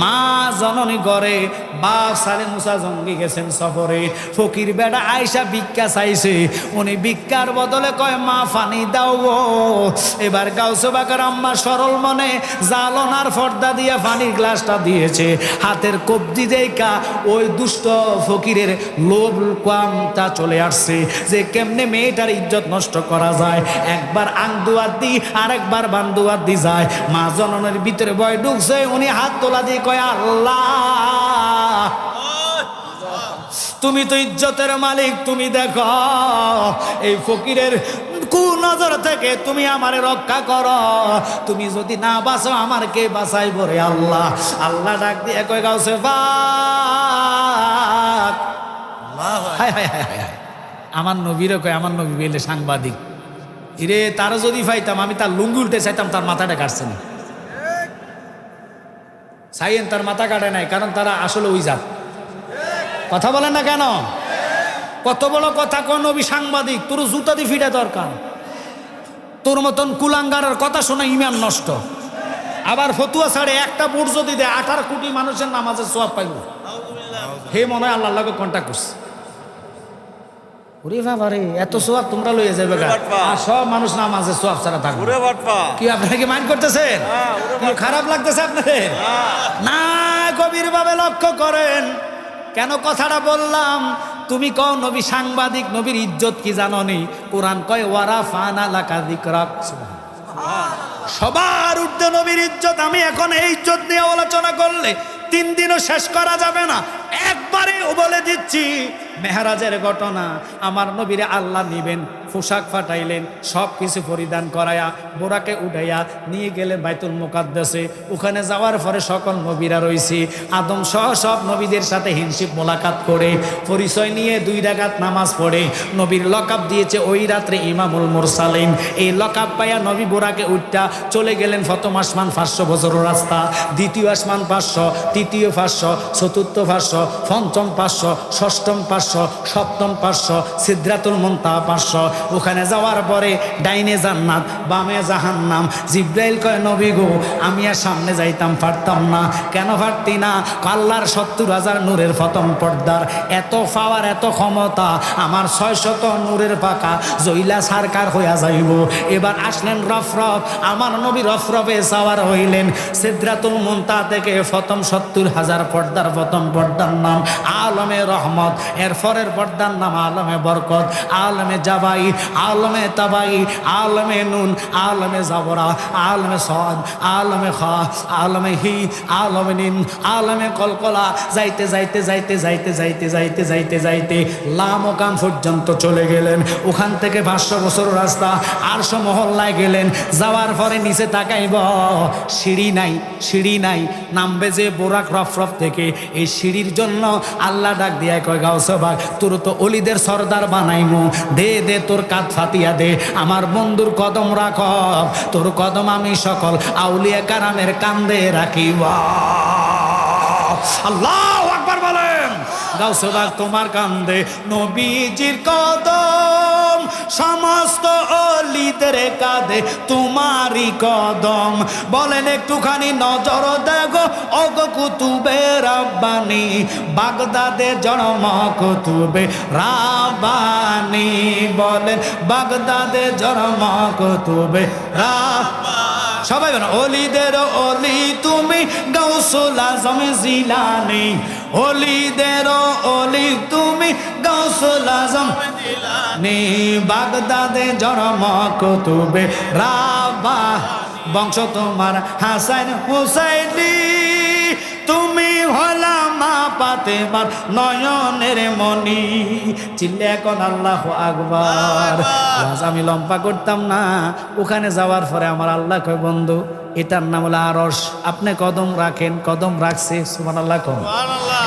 মা জননী করে বাপ সালে মুসা জঙ্গি গেছেন সফরে, ফকির বেটা আয়সা ভিক্ষা চাইছে, উনি ভিক্ষার বদলে কয় মা পানি দাও। এবার গাউসে বাগের আম্মা সরল মনে জালনার পর্দা দিয়ে পানির গ্লাসটা দিয়েছে, হাতের কবজি দেখা ওই দুষ্ট ফকিরের লোভ কামটা চলে আসছে যে কেমনে মেয়েটার ইজ্জত নষ্ট করা যায়। একবার আংদুয়ার দি, আরেকবার বান্দুয়ার দি যায়। মা জননের ভিতরে ভয় ঢুকছে, উনি হাত তোলা দিয়ে কয় আল্লাহ, তুমি তো ইজ্জতের মালিক, তুমি দেখো এই ফকিরের কুনজর থেকে তুমি আমারে রক্ষা করো, তুমি যদি না বাঁচো আমার কে বাঁচাইব রে আল্লাহ। আল্লাহ ডাক দিয়ে কয় গাউসে বাগ, হায় হায় হায় হায়, আমার নবীরে কয়, আমার নবী বলে সাংবাদিক, ইরে তারও যদি পাইতাম আমি তার লুঙ্গি উল্টে চাইতাম, তার মাথাটা কাটছে না। সাইয়েন তার মাথা কাটে নাই, কারণ তারা আসলে ওই জাত। কথা বলেন না কেন? কত বড় কথা, কোন নবী সাংবাদিক, তোর জুতা দিয়ে ফিরে দরকার। তোর মতন কুলাঙ্গারের কথা শোনা ইমান নষ্ট। আবার ফতুয়া ছাড়ে একটা বুট যদি দেয় 18 কোটি মানুষের নামাজের সওয়াব পাইব। হে মনে হয় আল্লাহর লগে কন্টাক্ট করছে। ওরে বাবা রে, এত সওয়াব তোমরা লইয়া যাবে গা, আর সব মানুষ নামাজের সওয়াব ছাড়া থাকবে। কি আপনারা কি মাইন্ড করতেছেন? খারাপ লাগতেছে আপনাদের? না, গভীর ভাবে লক্ষ্য করেন। কেন কথাটা বললাম? তুমি কও নবী সাংবাদিক, নবীর ইজ্জত কি জানো নি? কোরআন কয় ওয়ারা ফানা লাকা যিকরাক। সবার ঊর্ধ্বে নবীর ইজ্জত। আমি এখন এই ইজ্জত নিয়ে আলোচনা করলে 3 দিনও শেষ করা যাবে না। একবারে বলে দিচ্ছি দিচ্ছি মেহরাজের ঘটনা। আমার নবীরে আল্লাহ নিবেন, পোশাক ফাটাইলেন, সব কিছু পরিধান করায়া বোরাকে উঠাইয়া নিয়ে গেলেন বাইতুল মুকাদ্দাসে। ওখানে যাওয়ার পরে সকল নবীরা রয়েছে, আদম সহ সব নবীদের সাথে হিনসিব মোলাকাত করে পরিচয় নিয়ে 2 রাকাত নামাজ পড়ে নবীর লকাব দিয়েছে ওই রাত্রে ইমামুল মুরসালিন। এই লকাব পাইয়া নবী বোরাকে উঠটা চলে গেলেন প্রথম আসমান 500 বছর রাস্তা, দ্বিতীয় আসমান 500, তৃতীয় 500, চতুর্থ 500, পঞ্চম 500, ষষ্ঠম 500, সপ্তম 500, সিদরাতুল মুনতাহা 500। ওখানে যাওয়ার পরে ডাইনে জান্নাত, বামে জাহান্নাম। জিব্রাইল কয় নবী গো, আমি আর সামনে যাইতাম পারতাম না। কেন পারতি না? আল্লাহর 70,000 নূরের প্রথম পর্দার এত পাওয়ার, এত ক্ষমতা, আমার 600 নূরের পাকা জইলা সারকার হইয়া যাইব। এবার আসলেন রফরফ, আমার নবী রফরফে সাওয়ার হইলেন সিদরাতুল মুনতাহা থেকে প্রথম 70,000 পর্দার প্রথম পর্দার নাম আলমে রহমত, এরপরের পর্দার নাম আলমে বরকত, আলমে জাবাই, আলমে তাবাই, আলমে নুন, আলমে জাবরা, আলমে সদ, আলমে খা, আলমে হি, আলমে নিন, আলমে কলকলা। যাইতে যাইতে যাইতে যাইতে যাইতে যাইতে যাইতে যাইতে লামকাম পর্যন্ত চলে গেলেন। ওখান থেকে 500 বছর রাস্তা আরশ মহল্লায় গেলেন। যাওয়ার পরে নিচে তাকাইব, সিঁড়ি নাই, সিঁড়ি নাই। নামবে যে বোরাক রফরফ থেকে, এই সিঁড়ির জন্য আল্লাহ ডাক দিয়া কয় গাউসে বাগ, তোর তো অলিদের সর্দার বানাইমু, দে দে তোর কাঁধ ফাতিয়া দে, আমার বন্ধুর কদম রাখ, তোর কদম আমি সকল আউলিয়া কারামের কান্দে রাখিব। আল্লাহু আকবার বলেন। গাউসে বাগ তোমার কান্দে নবীজির কদম, সমস্ত অলিদের কাঁধে তোমারই কদম। বলেন একটুখানি নজর দেখো ওগো কুতুবে রাব্বানি, বাগদাদে জন্ম কুতুবে রাব্বানি। বলেন বাগদাদে জন্ম কুতুবে রাব্বানি। সবাই বলেন অলিদের অলি তুমি গাউসুল আজম জিলানী, অলিদের অলি তুমি গাউসুল আজম জিলানী, বাগদাদে জন্ম কুতুবে রাব্বানি। বংশ তোমার হাসান হুসাইনি, তুমি হলা মা ফাতেমার নয়নের মনি। চিল্লে এখন আল্লাহু আকবার। আমি লম্বা করতাম না। ওখানে যাওয়ার পরে আমার আল্লাহ কয় বন্ধু, এটার নাম হলো আরশ, আপনি কদম রাখেন, কদম রাখছে, সুবহানাল্লাহ।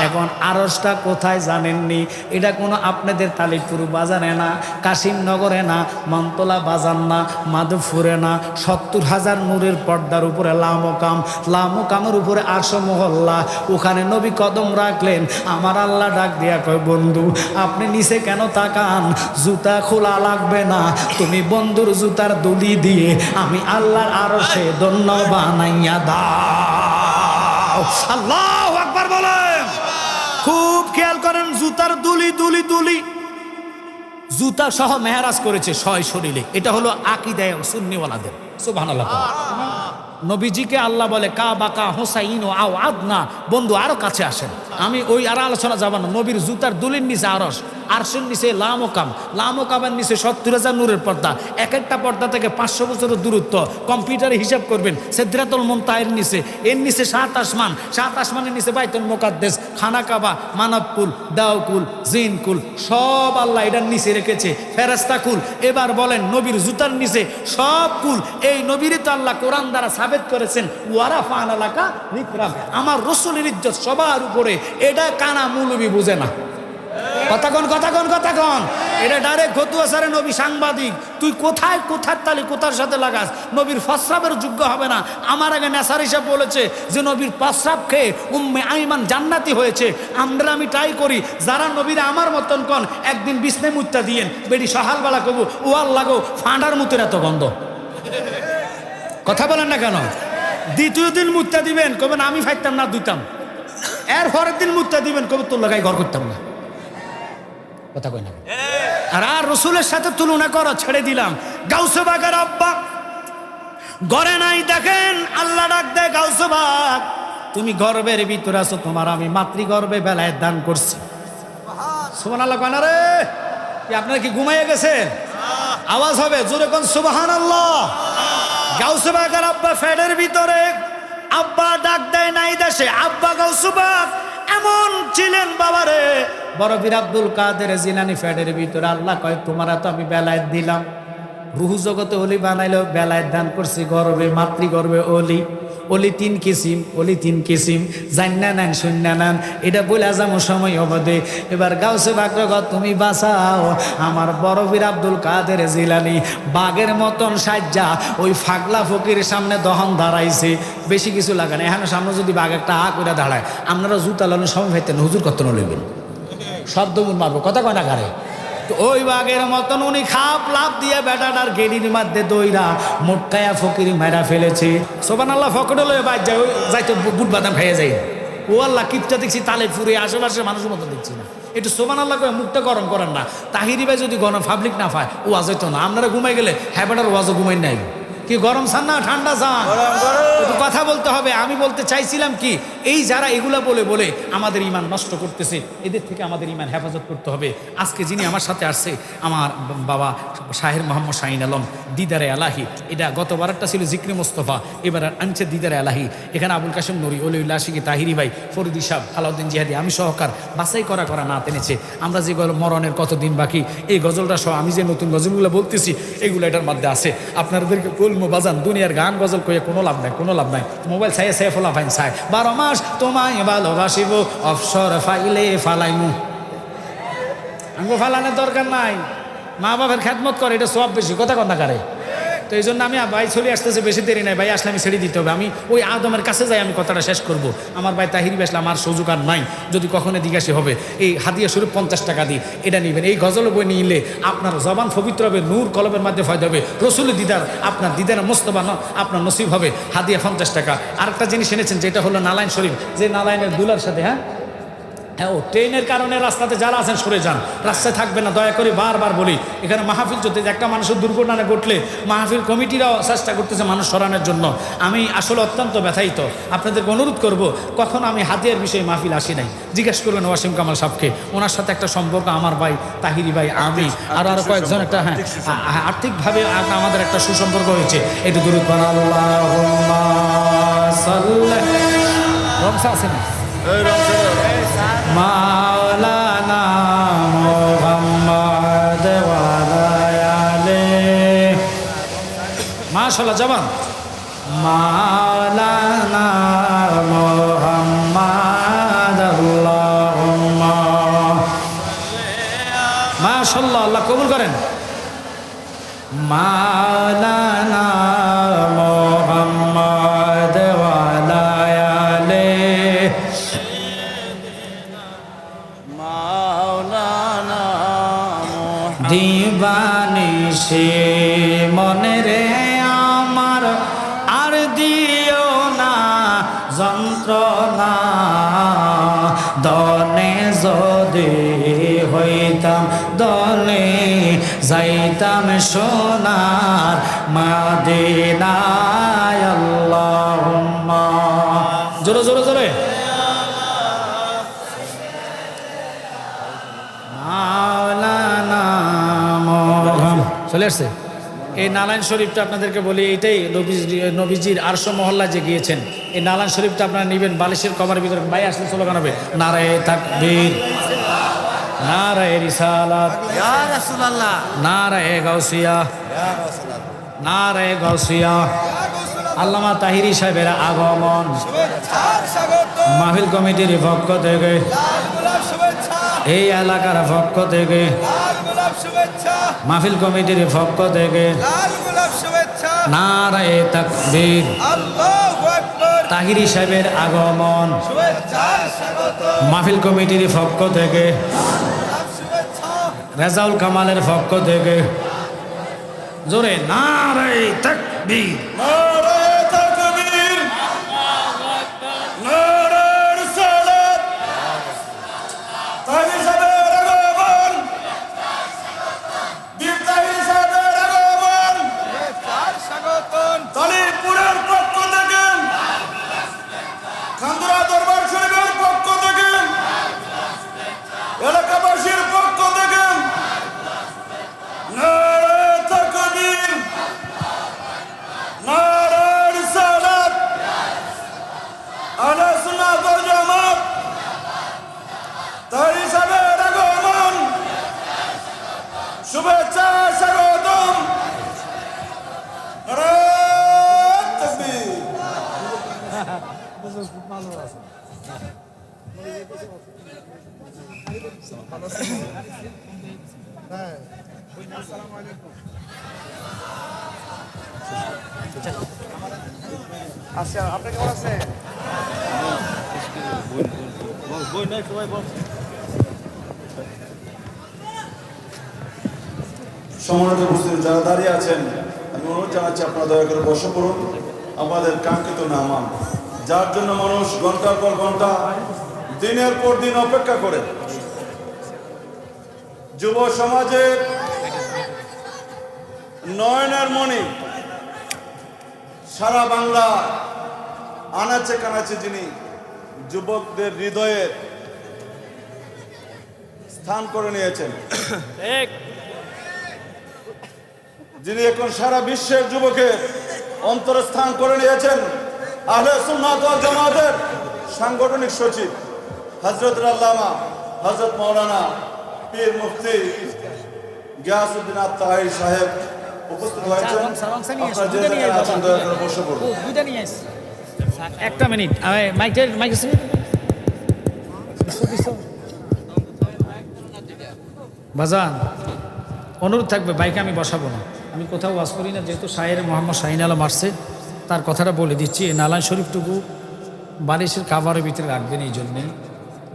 এখন আরশটা কোথায় জানেননি? এটা কোনো আপনাদের তালিপুর বাজারে না, কাশিমনগরে না, মন্তলা বাজার না, মাধবপুরে না, 70,000 নূরের পর্দার উপরে লামকাম, লামকামের উপরে আরশ মহল্লা। ওখানে নবী কদম রাখলেন। আমার আল্লাহ ডাক দিয়া কয় বন্ধু, আপনি নিচে কেন তাকান? জুতা খোলা লাগবে না, তুমি বন্ধুর জুতার দুলি দিয়ে আমি আল্লাহর আরশে ধন্য বানাইয়া দাও। আল্লাহু আকবার বলেন। খুব খেয়াল করেন, জুতার দুলি দুলি দুলি, জুতা সহ মেহরাজ করেছে 6 শরীরে। এটা হলো আকীদায়ে সুন্নিওয়ালাদের। সুবহানাল্লাহ। নবীজিকে আল্লাহ বলে কা বাকা হোসাইন ও আও আদনা, বন্ধু আরো কাছে আসেন। আমি ওই আর আলোচনা যাব না। নবীর জুতার দুলির নিচে আরশ, আরশের নিচে লামকাম, লামকামের নিচে 70,000 নূরের পর্দা। এক একটা পর্দা থেকে 500 বছরের দূরত্ব। কম্পিউটারে হিসাব করবেন। সিদরাতুল মুনতাহার নিচে, এর নিচে 7 আসমান, 7 আসমানের নিচে বাইতুল মুকাদ্দাস, খানা কাবা, মানবকুল, দাওকুল, জিনকুল, সব আল্লাহ এটার নিচে রেখেছে। ফেরেশতা কুল। এবার বলেন নবীর জুতার নিচে সব কুল। এই নবীরই তো আল্লাহ কোরআন দ্বারা সাবেত করেছেন ওয়ারাফা'না লাকা যিকরাক, আমার রাসূলের ইজ্জত সবার উপরে। এটা কানা মৌলবি বুঝে না। কথা কন, কথা কন, কথা কন। এটা ডাইরেক্ট ফতুয়া সারে নবী সাংবাদিক। তুই কোথায় কোথার তালি কোথার সাথে লাগাস? নবীর প্রস্রাবের যোগ্য হবে না। আমার আগে নেসার হিসাব বলেছে যে নবীর প্রস্রাব খেয়ে উম্মে আইমান জান্নাতি হয়েছে। আমি ট্রাই করি, যারা নবীর আমার মতন কন একদিন বিছনে মুত্তা দিয়েন, বেডি সহালবেলা কবু ও আল্লাহ গো ফাঁডার মুতের এত গন্ধ। কথা বলেন না কেন? দ্বিতীয় দিন মুত্তা দিবেন, কবেন আমি ফাইতাম না দুইতাম। এর পরের দিন মুত্তা দিবেন, কবে তোর লাগাই ঘর করতাম না। কথা কই না। আর রসুলের সাথে তুলনা করো, ছেড়ে দিলাম। গাউসে বাগের আব্বা ঘরে নাই, দেখেন আল্লাহ ডাক দেয় গাউসে বাগ, তুমি গর্বের ভিতরে আছো, তোমার আমি মাতৃগর্ভে বেলায় দান করছি। সুবহানাল্লাহ কয় না রে? কি আপনারা কি ঘুমাইয়া গেছেন? আওয়াজ হবে জোরে কোন সুবহানাল্লাহ। গাউসে বাগের আব্বা ফ্যাডের ভিতরে, আব্বা ডাক দেয় নাই দেশে, আব্বা গাউসে বাগ কেমন ছিলেন বাবারে। বড় পীর আব্দুল কাদের জিলানী ফ্যাডের ভিতরে আল্লাহ কয় তোমারা তো আমি বেলায়েত দিলাম, রুহু জগতে অলি বানাইলো, বেলায়েত দান করছি গর্বে, মাতৃগর্বে অলি। অলি তিন কিসিম, অলি তিন কিসিম, জান্না নেন শূন্য নেন, এটা বলে যাবো সময় অবধে। এবার গাউসে বাকরগত তুমি বাঁচাও আমার বড় পীর আব্দুল কাদের জিলানী বাঘের মতন সাজ্জা ওই ফাগলা ফকির সামনে দহন দাঁড়াইছে। বেশি কিছু লাগে না, এখানে সামনে যদি বাঘ একটা আ করে দাঁড়ায় আপনারা জুতা লানো সময় ভাইতেন হুজুর কত লইবেন, শব্দ মারবো কথা কয় না কারে। তো ওই বাঘের মতন উনি খাপ লাভ দিয়ে বেটাটার গেড়ির মধ্যে দইরা মোটকায়া ফকির মেরা ফেলেছে। সুবহানাল্লাহ, ফকরে লয়ে বাদ যায় যাইতো বুট বাদাম খাইয়ে যায়। ও আল্লাহ, কিপটা দেখছি তালে ফুরে, আশেপাশে মানুষের মতো দেখছি না। একটু সুবহানাল্লাহ করে মুখটা গরম করেন না। তাহিরি ভাই যদি গণ পাবলিক না পায় ওয়াজ হইতো না। আপনারা ঘুমাই গেলে হ্যাঁ বেটার ওয়াজও ঘুমাই নাই। কি গরম চান না ঠান্ডা চান? একটু কথা বলতে হবে। আমি বলতে চাইছিলাম কি, এই যারা এগুলা বলে বলে আমাদের ইমান নষ্ট করতেছে, এদের থেকে আমাদের ইমান হেফাজত করতে হবে। আজকে যিনি আমার সাথে আসছে আমার বাবা শাহের মোহাম্মদ শাহিন আলম দিদারে আলাহি, এটা গতবারটা ছিল জিক্রে মোস্তফা, এবার আনছে দিদারে আলাহি। এখানে আবুল কাশেম নুরি, অলিউল্লাহ আশিকি, তাহিরি ভাই, ফরিদি সাহ, আলাউদ্দিন জিহাদি, আমি সহকার বাছাই করা না টেনেছে। আমরা যে মরণের কতদিন বাকি, এই গজলটা সহ আমি যে নতুন গজলগুলো বলতেছি এগুলো এটার মধ্যে আছে। আপনাদেরকে বলবো বাজান, দুনিয়ার গান গজল কয়ে কোনো লাভ নাই, কোনো লাভ নাই। মোবাইল ছাই ছাই ফোলা ফাইন ছাই 12 মাস তোমায় ভালোবাসিব, অবসর ফাইলে ফালাইমু। আঙ্গো ফালানোর দরকার নাই, মা বাবার খেদমত করে, এটা সব বেশি কথা কথা কারে। তো এই জন্য আমি ভাই চলে আসতেছে, বেশি দেরি নাই ভাই, আসলে আমি ছেড়ে দিতে হবে। আমি ওই আদমের কাছে যাই, আমি কথাটা শেষ করব। আমার ভাই তাহিরি আসলে আমার সুযোগ আর নাই, যদি কখনো জিজ্ঞাসা হবে এই হাদিয়া স্বরূপ 50 টাকা দিই, এটা নেবেন। এই গজল বই নিলে আপনার জবান পবিত্র হবে, নূর কলমের মধ্যে ফায়দা হবে, রসুল দিদার আপনার দিদার মোস্তফা আপনার নসিব হবে। হাদিয়া 50 টাকা। আরেকটা জিনিস এনেছেন যেটা হলো নালাইন শরীফ, যে নালাইনের দুলার সাথে হ্যাঁ ও ট্রেনের কারণে রাস্তাতে যারা আছেন সরে যান, রাস্তায় থাকবে না দয়া করে, বারবার বলি। এখানে মাহফিল চলতে একটা মানুষের দুর্ঘটনা ঘটলে মাহফিল কমিটিরাও চেষ্টা করতেছে মানুষ সরানোর জন্য। আমি আসলে অত্যন্ত ব্যথায়িত, আপনাদেরকে অনুরোধ করব, কখন আমি হাদিয়ার বিষয়ে মাহফিল আসি নাই, জিজ্ঞেস করবেন ওয়াসিম কামাল সাহেবকে, ওনার সাথে একটা সম্পর্ক আমার ভাই তাহিরি ভাই, আমি আরো কয়েকজন একটা আর্থিকভাবে আমাদের একটা সুসম্পর্ক হয়েছে। একটু দূর করা আল্লাহুম্মা সাল্লি রমসা আছে না মাওলানা মুহাম্মদ ওয়া আলিহি মাশাআল্লাহ জবান মাওলানা মুহাম্মদ আল্লাহুম্মা মাশাআল্লাহ, আল্লাহ কবুল করেন। মাওলানা মুহাম্মদ ওয়া আলিহি দিবানিশি মনে রে আমার আর দিও না যন্ত্রণা, দনে যদি হইতাম দলে যাইতাম সোনার মাদিনায়। আল্লাহুম্মা জোরে জোরে জোরে চলে আসছে। এই নালাইন শরীফটা আপনাদেরকে বলি, এইটাই নবীজির আরশ মহল্লা যে গিয়েছেন, এই নালাইন শরীফটা আপনারা নেবেন, বালিশের কভারের ভিতরে ভাই আসলে স্লোগান হবে নারায়ে তাকবীর, নারায়ে রিসালাত, ইয়া রাসূলুল্লাহ, নারায়ে গাউসিয়া, নারায়ে গাউসিয়া। আল্লামা তাহিরি সাহেবের আগমন, মাহফিল কমিটির পক্ষ থেকে, এই এলাকার পক্ষ থেকে, মাহফিল কমিটির পক্ষ থেকে নারায়ে তাকবীর। তাহিরি সাহেবের আগমন, মাহফিল কমিটির পক্ষ থেকে, রেজাউল কামালের পক্ষ থেকে জোরে নারায়ে তাকবীর। নারায়ে আচ্ছা, আপনি কেমন আছেন? সম্মানিত উপস্থিতি যারা দাঁড়িয়ে আছেন, আমি অনুরোধ জানাচ্ছি আপনারা দয়া করে বসে পড়ুন। আমাদের কাঙ্ক্ষিত নামান, যার জন্য মানুষ ঘন্টার পর ঘন্টা দিনের পর দিন অপেক্ষা করে, যুব সমাজের নয়নের মণি, সারা বাংলা আনাচে কানাচে যিনি যুবকদের হৃদয়ের স্থান করে নিয়েছেন, যিনি এখন সারা বিশ্বের যুবকের অন্তরে স্থান করে নিয়েছেন, আহলে সুন্নাত ওয়াল জামাতের সাংগঠনিক সচিব হযরত আল্লামা হযরত মাওলানা পীর মুফতি গিয়াসউদ্দিন আত-তাহির সাহেব উপস্থিত হয়েছেন। আপনারা যে যেখানে আছেন দয়া করে বসে পড়ুন। একটা মিনিট মাইক আছে? বাজান অনুরোধ থাকবে, বাইকে আমি বসাবো না, আমি কোথাও ওয়াজ করি না, যেহেতু শায়ের মোহাম্মদ শাহিন আলম আসছে তার কথাটা বলে দিচ্ছি। এই নালান শরীফটুকু বালিশের কাভারের ভিতরে রাখবেন, এই জন্যে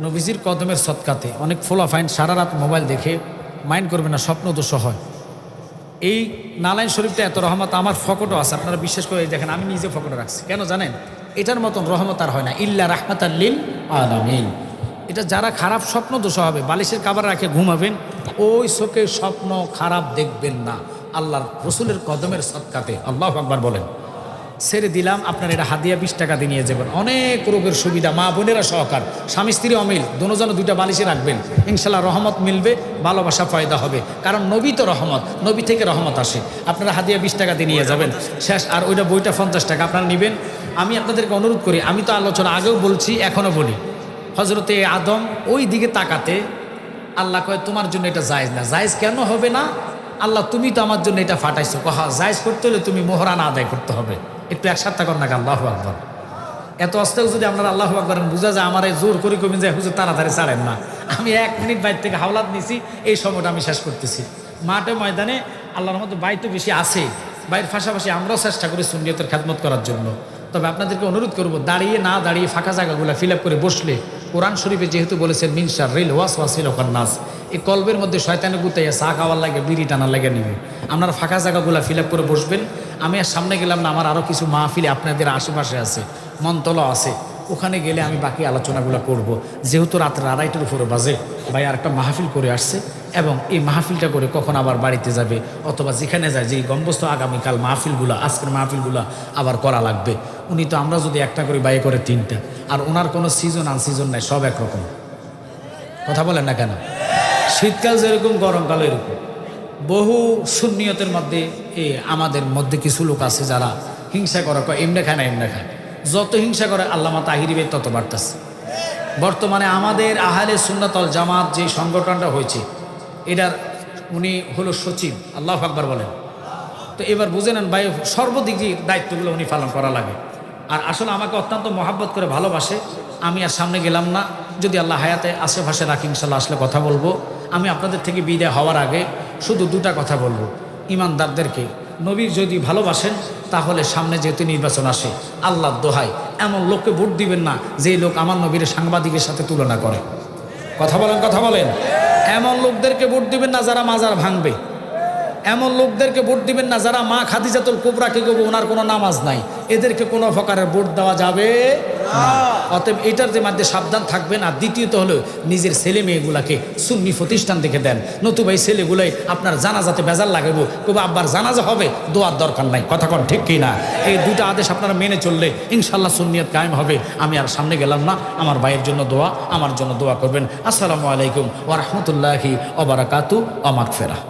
নবীজির কদমের সৎকাতে অনেক ফোলাফাইন সারা রাত মোবাইল দেখে মাইন্ড করবে না, স্বপ্ন দোষ হয়। এই নালাইন শরীফটা এত রহমত, আমার ফকটও আছে, আপনারা বিশ্বাস করে দেখেন, আমি নিজে ফকটে রাখছি। কেন জানেন? এটার মতন রহমত আর হয় না, ইল্লা রাহমাতাল লিল আলামিন। এটা যারা খারাপ স্বপ্ন দোষ হবে, বালিশের কাভার রাখে ঘুমাবেন, ওই চোখে স্বপ্ন খারাপ দেখবেন না, আল্লাহর রসুলের কদমের সৎকাতে। আল্লাহু আকবার বলেন। ছেড়ে দিলাম, আপনার এটা হাদিয়া 20 টাকা দিয়ে নিয়ে যাবেন। অনেক রোগের সুবিধা, মা বোনেরা সহকার, স্বামী স্ত্রী অমিল, দুজন দুইটা বালিশে রাখবেন, ইনশাল্লাহ রহমত মিলবে, ভালোবাসা ফয়দা হবে। কারণ নবী তো রহমত, নবী থেকে রহমত আসে। আপনারা হাদিয়া 20 টাকা দিয়ে নিয়ে যাবেন, শেষ। আর ওইটা বইটা 50 টাকা আপনারা নেবেন। আমি আপনাদেরকে অনুরোধ করি, আমি তো আলোচনা আগেও বলছি, এখনও বলি, হজরতে আদম ওই দিকে তাকাতে আল্লাহ কয় তোমার জন্য এটা জায়েজ না। জায়েজ কেন হবে না? আল্লাহ তুমি তো আমার জন্য এটা ফাটাইছো। কহা জায়েজ করতে হলে তুমি মোহরানা আদায় করতে হবে। একটু একসাথে কর না, আল্লাহু আকবার। এত অস্তেও যদি আপনারা আল্লাহু আকবার বুঝা যায়, আমার এই জোর করে কমিন যায়, হুজুর তাড়াতাড়ি ছাড়েন না। আমি 1 মিনিট বাইর থেকে হাওলাত নিছি, এই সময়টা আমি শেষ করতেছি। মাঠে ময়দানে আল্লাহর মতো বাই তো বেশি আছে, বাইরের পাশাপাশি আমরাও চেষ্টা করি সুন্নিয়তের খেদমত করার জন্য। তবে আপনাদেরকে অনুরোধ করব, দাঁড়িয়ে না দাঁড়িয়ে ফাঁকা জায়গাগুলো ফিল আপ করে বসলে, কোরআন শরীফে যেহেতু বলেছেন মিন শাররিল ওয়াসওয়াসিল খান্নাস, এই কলবের মধ্যে শয়তানে গুতাইয়া চা খাওয়ার লাগে, বিড়ি টানার লাগে নিবে। আপনারা ফাঁকা জায়গাগুলো ফিল আপ করে বসবেন। আমি আর সামনে গেলাম না, আমার আরও কিছু মাহফিল আপনাদের আশেপাশে আছে, মনতলা আছে, ওখানে গেলে আমি বাকি আলোচনাগুলো করব। যেহেতু রাত্রে 2:30টার উপরে বাজে, ভাই আর একটা মাহফিল করে আসছে, এবং এই মাহফিলটা করে কখন আবার বাড়িতে যাবে, অথবা যেখানে যায়, যেই গম্বস্থ আগামীকাল মাহফিলগুলো, আজকের মাহফিলগুলো আবার করা লাগবে। উনি তো আমরা যদি একটা করে বাই করে 3টা, আর ওনার কোনো সিজন আনসিজন নাই, সব একরকম। কথা বলেন না কেন? শীতকাল যেরকম, গরমকাল এরকম। বহু সুন্নিয়তের মধ্যে আমাদের মধ্যে কিছু লোক আছে যারা হিংসা করে, এমনি খায় না এমনি খায়। যত হিংসা করে আল্লামা তাহিরি ভাই তত বাড়তেছে। বর্তমানে আমাদের আহলে সুন্নাত ওয়াল জামাত যে সংগঠনটা হয়েছে, এটার উনি হলো সচিব। আল্লাহু আকবার বলেন। তো এবার বুঝে নেন ভাই, সর্বদিক দায়িত্বগুলো উনি পালন করা লাগে। আর আসলে আমাকে অত্যন্ত মহাব্বত করে ভালোবাসে। আমি আর সামনে গেলাম না, যদি আল্লাহ হায়াতে আশেপাশে রাখি ইনশাল্লাহ আসলে কথা বলবো। আমি আপনাদের থেকে বিদায় হওয়ার আগে শুধু 2টা কথা বলবো। ইমানদারদেরকে, নবীর যদি ভালোবাসেন তাহলে সামনে যেহেতু নির্বাচন আসে, আল্লাহর দোহাই এমন লোককে ভোট দিবেন না যেই লোক আমার নবীর সাংবাদিকের সাথে তুলনা করে। কথা বলেন, কথা বলেন। এমন লোকদেরকে ভোট দিবেন না যারা মাজার ভাঙবে। এমন লোকদেরকে ভোট দিবেন না যারা মা খাদিজাতুল কুবরাকে গো ওনার কোনো নামাজ নাই, এদেরকে কোনো প্রকারের ভোট দেওয়া যাবে না। অতএব এটার যে মধ্যে সাবধান থাকবেন। আর দ্বিতীয়ত হলো, নিজের ছেলে মেয়েগুলাকে সুন্নি প্রতিষ্ঠান থেকে দেন, নতুবা এই ছেলেগুলাই আপনার জানাজাতে বেজার লাগাবো, কবে আব্বার জানাজা হবে, দোয়ার দরকার নাই। কথা কোন ঠিক কি না? এই 2টা আদেশ আপনারা মেনে চললে ইনশাল্লাহ সুন্নিয়ত কায়েম হবে। আমি আর সামনে গেলাম না, আমার ভাইয়ের জন্য দোয়া, আমার জন্য দোয়া করবেন। আসসালামু আলাইকুম ওয়া রাহমাতুল্লাহি ওয়া বারাকাতুহু ওয়া মাগফিরাহ।